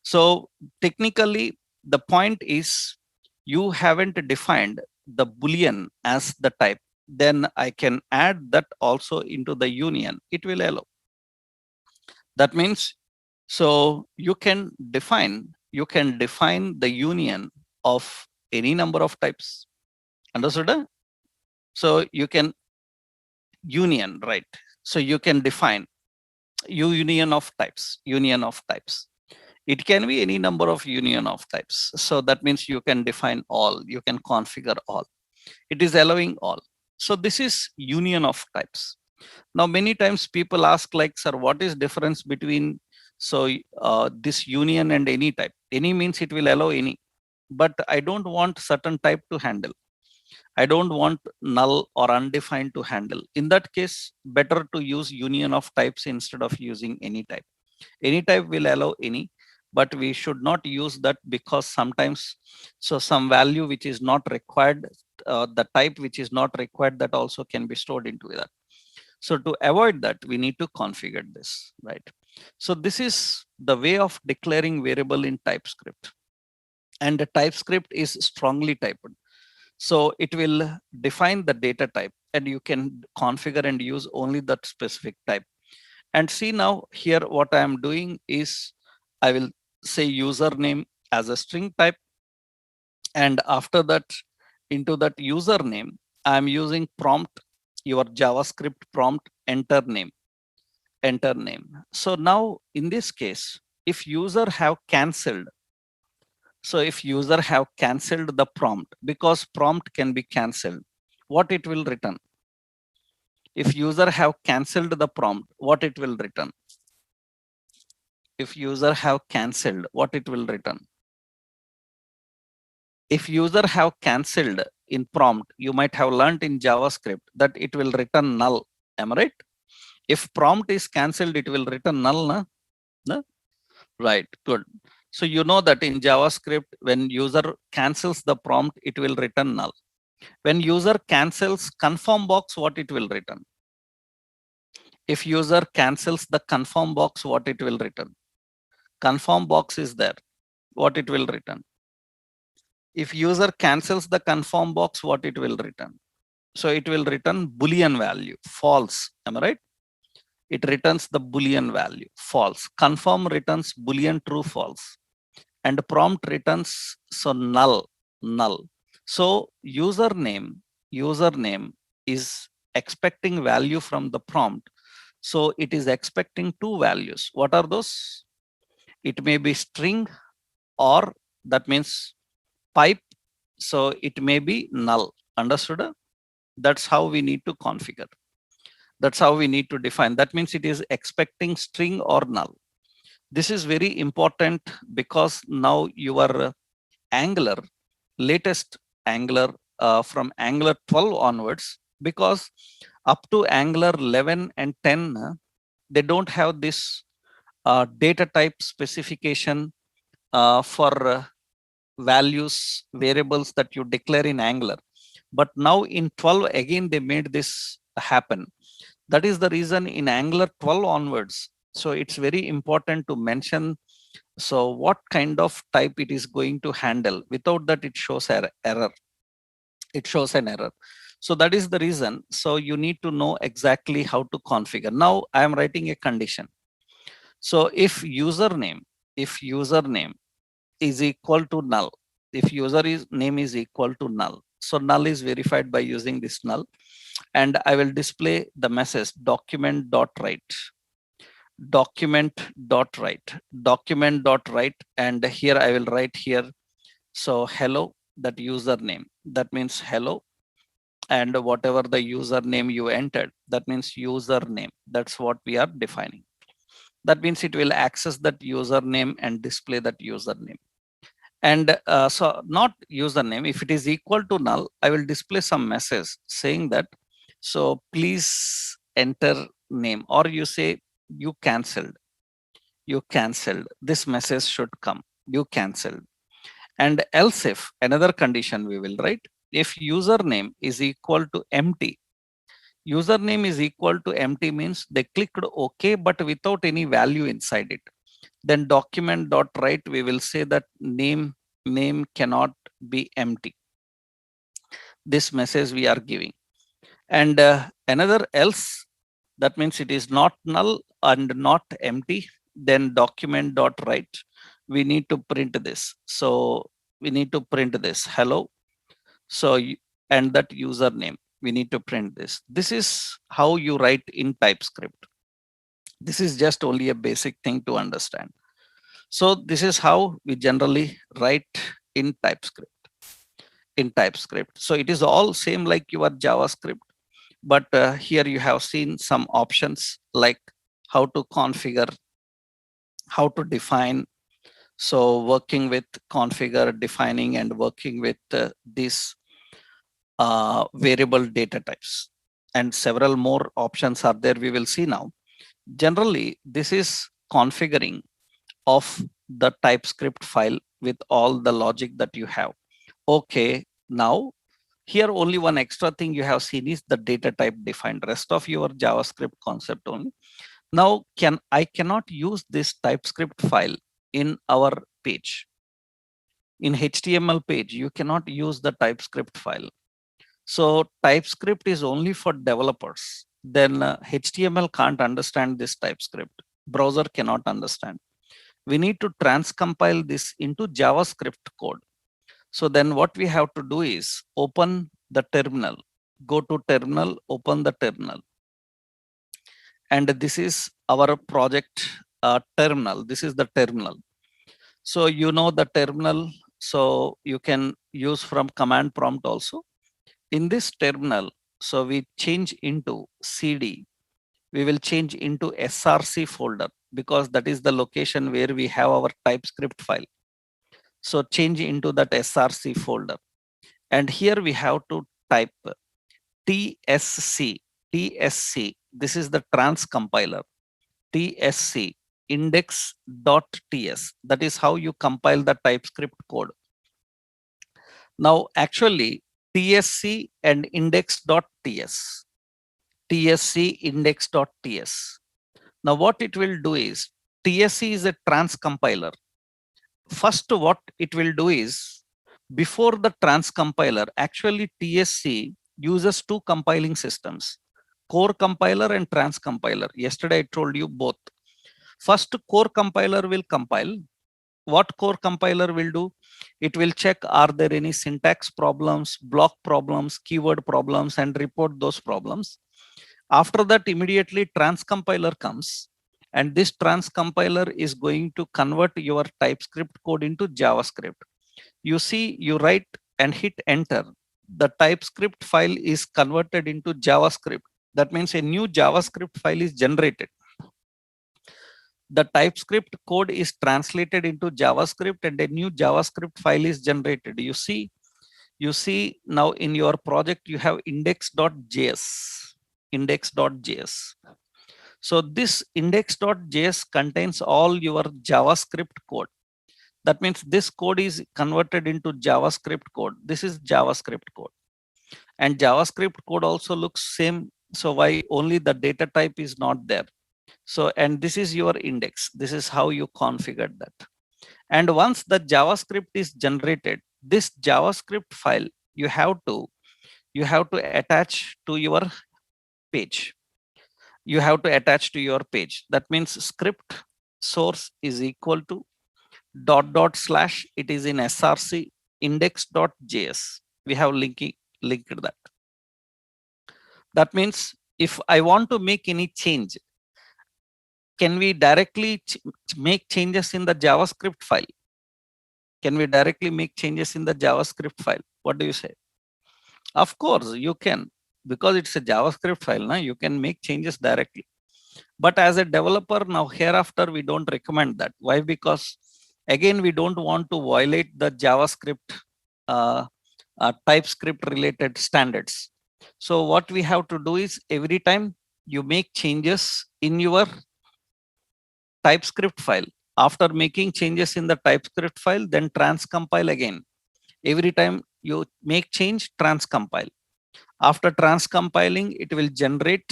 So technically, the point is you haven't defined the Boolean as the type. Then I can add that also into the union. It will allow. That means, so you can define the union of any number of types. Understood? So you can union, right? So you can define union of types. It can be any number of union of types. So that means you can define all, you can configure all. It is allowing all. So this is union of types. Now, many times people ask like, sir, what is difference between this union and any type? Any means it will allow any, but I don't want certain type to handle. I don't want null or undefined to handle. In that case, better to use union of types instead of using any type. Any type will allow any, but we should not use that because sometimes, so some value which is not required, the type which is not required, that also can be stored into that. So to avoid that, we need to configure this, right? So this is the way of declaring variable in TypeScript. And the TypeScript is strongly typed. So it will define the data type, and you can configure and use only that specific type. And see now here what I am doing is I will say username as a string type, and after that into that username I am using prompt, your JavaScript prompt, enter name. So now in this case, if user have cancelled, so if user have cancelled the prompt, because prompt can be cancelled, what it will return? If user have cancelled the prompt, what it will return? If user have cancelled, what it will return? If user have cancelled in prompt, you might have learned in JavaScript that it will return null. Am I right? If prompt is cancelled, it will return null, na? No? Right, good. So you know that in JavaScript, when user cancels the prompt, it will return null. When user cancels confirm box, what it will return? If user cancels the confirm box, what it will return? Confirm box is there. What it will return? If user cancels the confirm box, what it will return? So it will return Boolean value, false. Am I right? It returns the Boolean value, false. Confirm returns Boolean true, false. And prompt returns so null. So username is expecting value from the prompt. So it is expecting two values. What are those? It may be string, or that means pipe. So it may be null. Understood? That's how we need to configure. That's how we need to define. That means it is expecting string or null. This is very important because now your Angular, latest Angular from Angular 12 onwards, because up to Angular 11 and 10, they don't have this data type specification for values, variables that you declare in Angular. But now in 12, again, they made this happen. That is the reason in Angular 12 onwards. So it's very important to mention so what kind of type it is going to handle. Without that, it shows error. It shows an error. So that is the reason. So you need to know exactly how to configure. Now I am writing a condition. So if username is equal to null, if name is equal to null, so null is verified by using this null, and I will display the message document.write, and here I will write here, so hello, that username, that means hello, and whatever the username you entered, that means username. That's what we are defining. That means it will access that username and display that username. And so not username, if it is equal to null, I will display some message saying that, so please enter name, or you say you cancelled, this message should come, you cancelled. And else if, another condition we will write, if username is equal to empty, username is equal to empty means they clicked OK, but without any value inside it. Then document.write, we will say that name cannot be empty. This message we are giving. And another else, that means it is not null and not empty. Then document.write, we need to print this. So we need to print this hello. So and that username, we need to print this. This is how you write in TypeScript. This is just only a basic thing to understand. So this is how we generally write in TypeScript. So it is all same like your JavaScript, but here you have seen some options like how to configure, how to define. So working with configure, defining, and working with these variable data types, and several more options are there, we will see now. Generally, this is configuring of the TypeScript file with all the logic that you have. Okay, now here only one extra thing you have seen is the data type defined, rest of your JavaScript concept only. Now I cannot use this TypeScript file in our page. in HTML page, you cannot use the TypeScript file. So TypeScript is only for developers. Then HTML can't understand this TypeScript. Browser cannot understand. We need to transcompile this into JavaScript code. So then what we have to do is open the terminal, go to terminal, open the terminal. And this is our project terminal. This is the terminal. So you know the terminal, so you can use from command prompt also. In this terminal, so we change into CD. We will change into SRC folder because that is the location where we have our TypeScript file. So change into that SRC folder. And here we have to type TSC. TSC. This is the transcompiler. TSC index.ts. That is how you compile the TypeScript code. Now, actually, TSC and index.ts. TSC index.ts. Now, what it will do is TSC is a transcompiler. First, what it will do is before the transcompiler, actually TSC uses two compiling systems, core compiler and transcompiler. Yesterday, I told you both. First, core compiler will compile. What core compiler will do? It will check, are there any syntax problems, block problems, keyword problems, and report those problems. After that, immediately transcompiler comes, and this transcompiler is going to convert your TypeScript code into JavaScript. You see, you write and hit enter. The TypeScript file is converted into JavaScript. That means a new JavaScript file is generated. The TypeScript code is translated into JavaScript and a new JavaScript file is generated. You see now in your project, you have index.js, index.js. So this index.js contains all your JavaScript code. That means this code is converted into JavaScript code. This is JavaScript code. And JavaScript code also looks same. So why only the data type is not there? So, and this is your index. This is how you configured that. And once the JavaScript is generated, this JavaScript file you have to attach to your page. You have to attach to your page. That means script source is equal to ... It is in src index.js. We have linked that. That means if I want to make any change, can we directly make changes in the JavaScript file? Can we directly make changes in the JavaScript file? What do you say? Of course, you can, because it's a JavaScript file. Now you can make changes directly. But as a developer, now hereafter, we don't recommend that. Why? Because again, we don't want to violate the JavaScript TypeScript related standards. So what we have to do is every time you make changes in your TypeScript file, after making changes in the TypeScript file, then transcompile again. Every time you make change, transcompile. After transcompiling, it will generate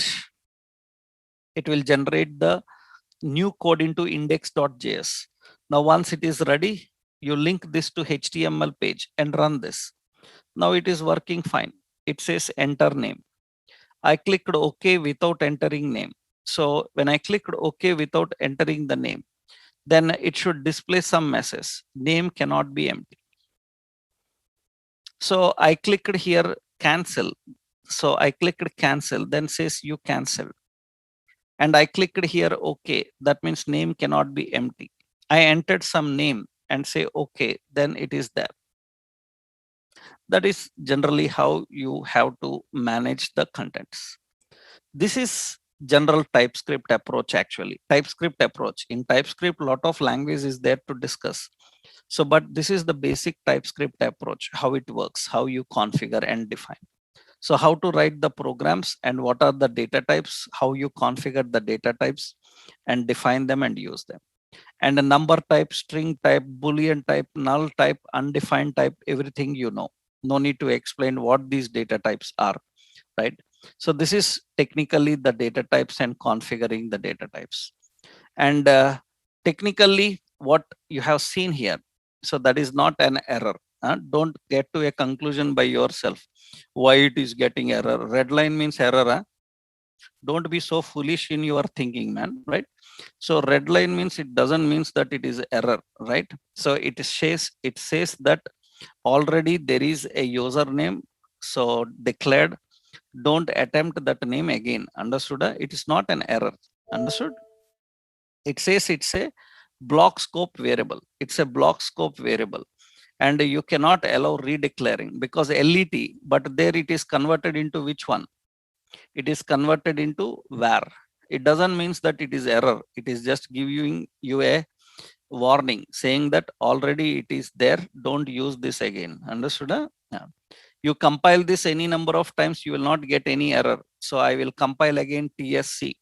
the new code into index.js. Now, once it is ready, you link this to HTML page and run this. Now it is working fine. It says enter name. I clicked OK without entering name. So when I clicked OK without entering the name, then it should display some message. Name cannot be empty. So I clicked here cancel. So I clicked cancel, then says you cancel. And I clicked here OK. That means name cannot be empty. I entered some name and say OK, then it is there. That is generally how you have to manage the contents. This is general TypeScript approach actually. TypeScript approach. In TypeScript, a lot of language is there to discuss. So, but this is the basic TypeScript approach, how it works, how you configure and define. So how to write the programs and what are the data types, how you configure the data types and define them and use them. And a number type, string type, Boolean type, null type, undefined type, everything you know. No need to explain what these data types are, right? So this is technically the data types and configuring the data types. And technically what you have seen here, So that is not an error. Don't get to a conclusion by yourself why it is getting error. Red line means error. Don't be so foolish in your thinking, man, right? So red line means, it doesn't means that it is error, right? So it says that already there is a username so declared, don't attempt that name again. Understood? It is not an error. Understood? It says it's a block scope variable. It's a block scope variable, and you cannot allow redeclaring because let, but there it is converted into which one? It is converted into var. It doesn't means that it is error. It is just giving you a warning saying that already it is there, don't use this again. Understood? Yeah. You compile this any number of times, you will not get any error. So I will compile again tsc,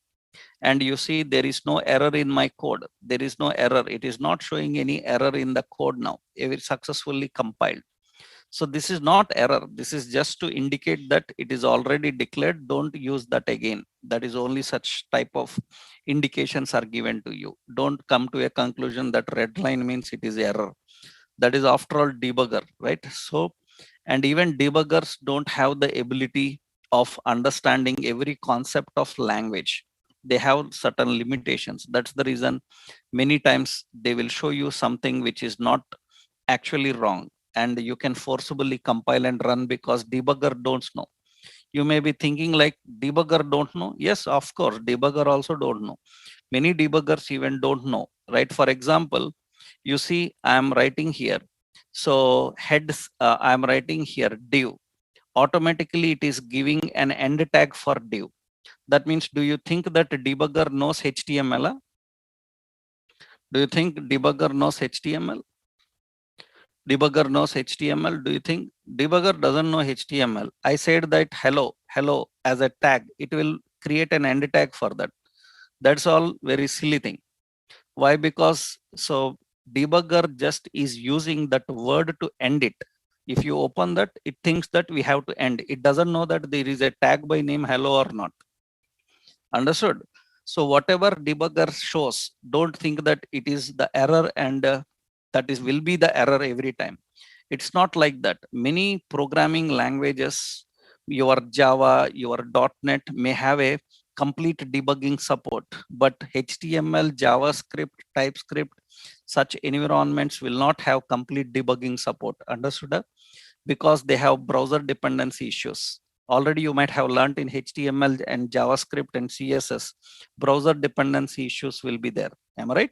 and you see there is no error in my code. There is no error. It is not showing any error in the code now. It is successfully compiled. So this is not error. This is just to indicate that it is already declared. Don't use that again. That is only such type of indications are given to you. Don't come to a conclusion that red line means it is error. That is after all debugger, right? So, and even debuggers don't have the ability of understanding every concept of language. They have certain limitations. That's the reason many times they will show you something which is not actually wrong, and you can forcibly compile and run because debugger don't know. You may be thinking like debugger don't know. Yes, of course, debugger also don't know. Many debuggers even don't know, right? For example, you see I am writing here, so heads, I am writing here div. Automatically it is giving an end tag for div. That means, do you think that debugger knows html? Do you think debugger knows html? Debugger knows html? Do you think debugger doesn't know html? I said that hello as a tag, it will create an end tag for that. That's all very silly thing. Why? Because so debugger just is using that word to end it. If you open that, it thinks that we have to end. It doesn't know that there is a tag by name hello or not. Understood? So whatever debugger shows, don't think that it is the error, and that is will be the error every time. It's not like that. Many programming languages, your Java, your .NET may have a complete debugging support, but HTML, JavaScript, TypeScript, such environments will not have complete debugging support. Understood? Because they have browser dependency issues. Already you might have learned in HTML and JavaScript and CSS, browser dependency issues will be there. Am I right?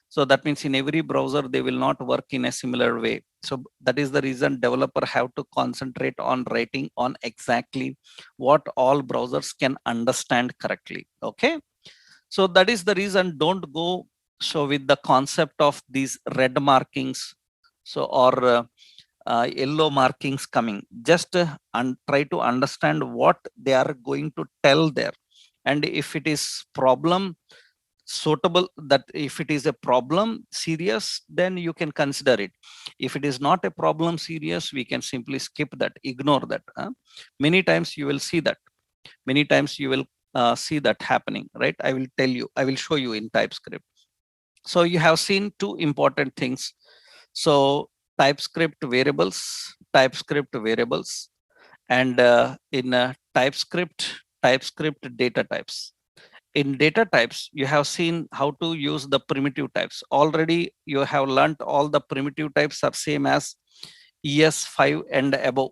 So that means in every browser, they will not work in a similar way. So that is the reason developer have to concentrate on writing on exactly what all browsers can understand correctly. Okay. So that is the reason, don't go so with the concept of these red markings. So, or yellow markings coming, just try to understand what they are going to tell there. And if it is problem suitable, that if it is a problem serious, then you can consider it. If it is not a problem serious, we can simply skip that, ignore that. Many times you will see that, many times you will see that happening, right? I will tell you, I will show you in TypeScript. So you have seen two important things. So TypeScript variables, and in TypeScript data types. In data types, you have seen how to use the primitive types. Already you have learned all the primitive types are same as ES5 and above.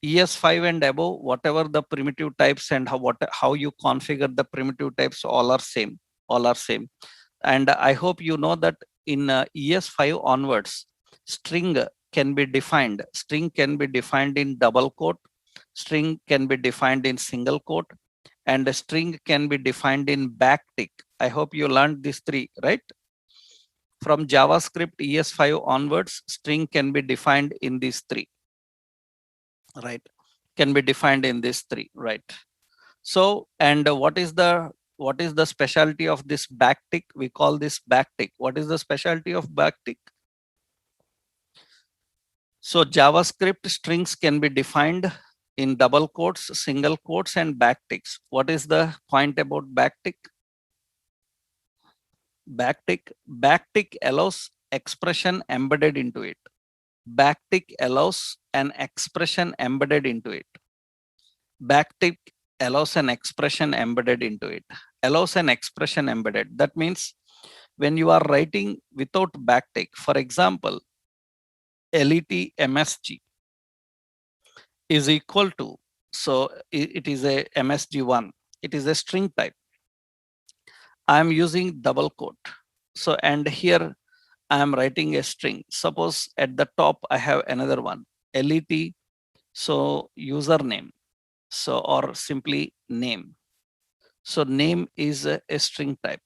ES5 and above, whatever the primitive types and how you configure the primitive types, all are same. All are same. And I hope you know that in ES5 onwards, string can be defined. String can be defined in double quote. String can be defined in single quote, and a string can be defined in backtick. I hope you learned these three, right? From JavaScript ES5 onwards, string can be defined in these three, right? Can be defined in these three, right? So, and what is the specialty of this backtick? We call this backtick. What is the specialty of backtick? So JavaScript strings can be defined in double quotes, single quotes, and backticks. What is the point about backtick? Backtick allows expression embedded into it. Backtick allows an expression embedded into it. Backtick allows an expression embedded into it. Allows an expression embedded. That means when you are writing without backtick, for example, let msg is equal to, so it is a msg1, it is a string type. I am using double quote. So, and here I am writing a string. Suppose at the top I have another one, let, so username, so or simply name. So name is a string type,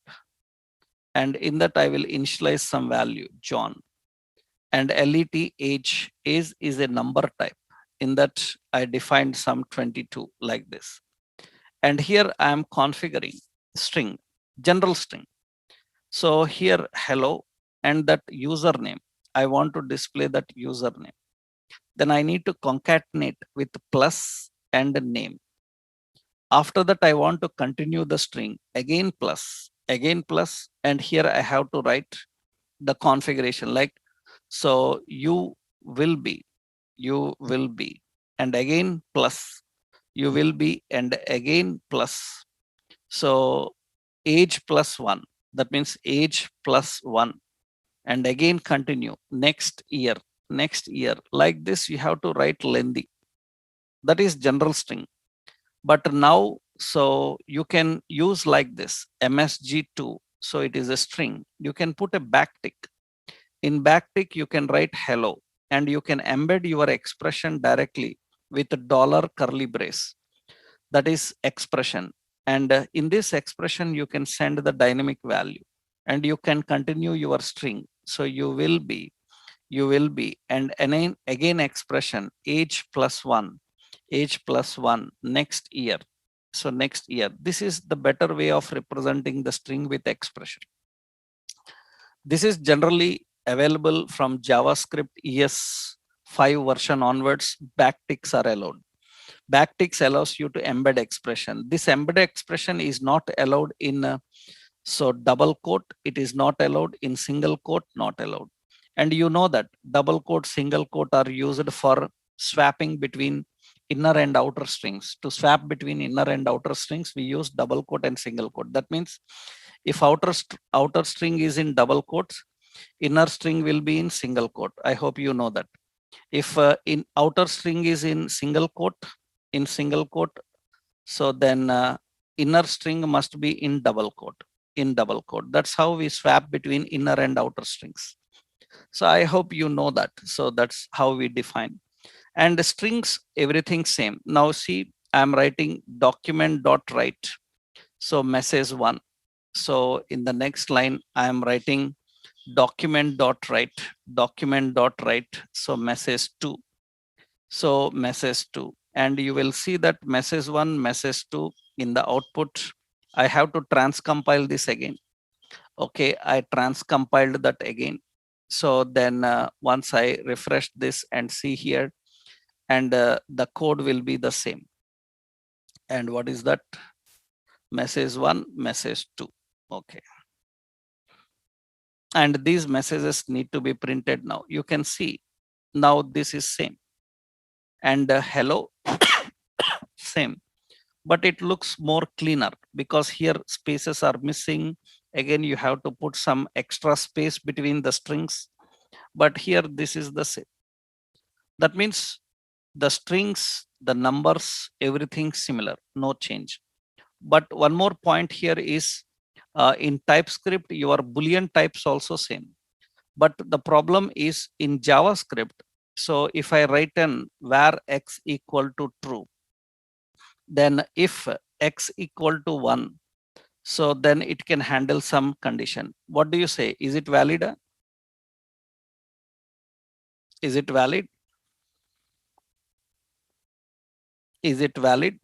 and in that I will initialize some value, John. And let age is a number type. In that I defined some 22 like this. And here I am configuring string, general string. So here hello and that username, I want to display that username. Then I need to concatenate with plus and name. After that, I want to continue the string again, and here I have to write the configuration like, so you will be, and again plus, you will be, and again plus. So age plus 1, that means age plus 1, and again continue next year, like this. You have to write lengthy. That is general string. But now, so you can use like this msg2. So it is a string. You can put a backtick. In backtick, you can write hello, and you can embed your expression directly with a dollar curly brace. That is expression. And in this expression, you can send the dynamic value, and you can continue your string. So you will be, and again expression age plus 1, next year. So next year. This is the better way of representing the string with expression. This is generally available from JavaScript ES5 version onwards. Backticks are allowed. Backticks allows you to embed expression. This embedded expression is not allowed in so double quote. It is not allowed in single quote. Not allowed. And you know that double quote, single quote are used for swapping between inner and outer strings. To swap between inner and outer strings, we use double quote and single quote. That means if outer string is in double quotes, inner string will be in single quote. I hope you know that. If in outer string is in single quote, so then inner string must be in double quote. That's how we swap between inner and outer strings. So I hope you know that. So that's how we define. And the strings, everything same. Now see, I'm writing document.write. So message 1. So in the next line, I am writing document.write. So message 2. So message 2. And you will see that message 1, message 2 in the output. I have to transcompile this again. Okay, I transcompiled that again. So then once I refresh this and see here, and the code will be the same. And what is that? Message 1, message 2. Okay. And these messages need to be printed now. You can see now this is same. And hello, same. But it looks more cleaner because here spaces are missing. Again, you have to put some extra space between the strings. But here this is the same. That means the strings, the numbers, everything similar, no change. But one more point here is in TypeScript, your Boolean types also same. But the problem is in JavaScript. So if I write an var x equal to true, then if x equal to 1, so then it can handle some condition. What do you say? Is it valid? Is it valid? Is it valid?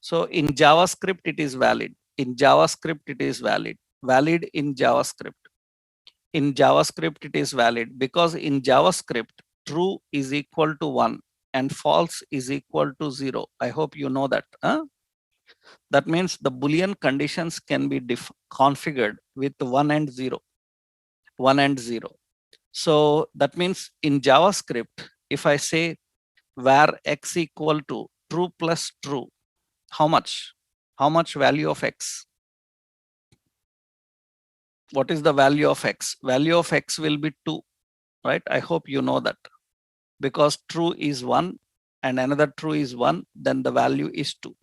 So in JavaScript, it is valid. In JavaScript, it is valid. Valid in JavaScript. In JavaScript, it is valid because in JavaScript, true is equal to 1 and false is equal to 0. I hope you know that. Huh? That means the Boolean conditions can be configured with 1 and 0. 1 and 0. So that means in JavaScript, if I say var x equal to true plus true, how much? How much value of x? What is the value of x? Value of x will be 2, right? I hope you know that. Because true is 1 and another true is 1, then the value is 2.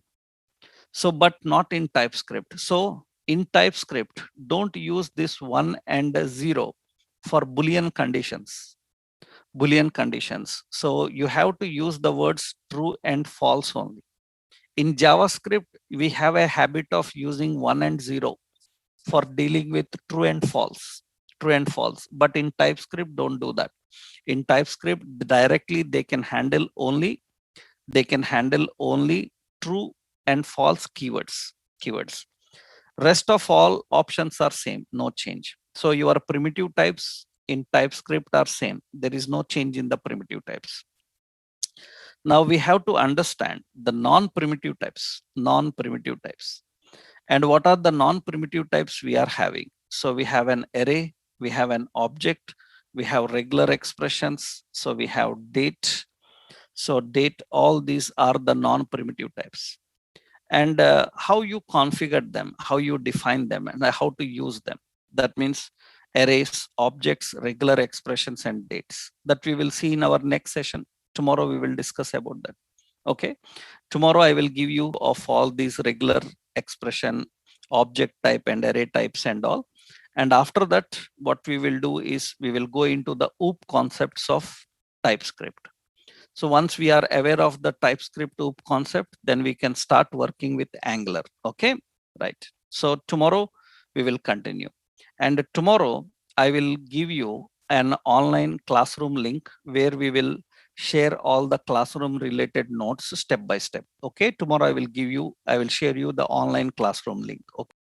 So, but not in TypeScript. So in TypeScript, don't use this 1 and 0 for Boolean conditions. Boolean conditions. So you have to use the words true and false only. In JavaScript, we have a habit of using 1 and 0 for dealing with true and false. True and false. But in TypeScript, don't do that. In TypeScript, directly they can handle only true and false keywords. Rest of all options are same, no change. So your primitive types in TypeScript are same. There is no change in the primitive types. Now we have to understand the non-primitive types. And what are the non-primitive types we are having? So we have an array, we have an object, we have regular expressions. So we have date. So date, all these are the non-primitive types. And how you configure them, how you define them, and how to use them. That means arrays, objects, regular expressions, and dates. That we will see in our next session. Tomorrow we will discuss about that. Okay. Tomorrow I will give you of all these regular expression, object type, and array types and all. And after that, what we will do is we will go into the OOP concepts of TypeScript. So once we are aware of the TypeScript OOP concept, then we can start working with Angular. Okay, right. So tomorrow we will continue. And tomorrow I will give you an online classroom link where we will share all the classroom related notes step by step. Okay, tomorrow I will share you the online classroom link. Okay.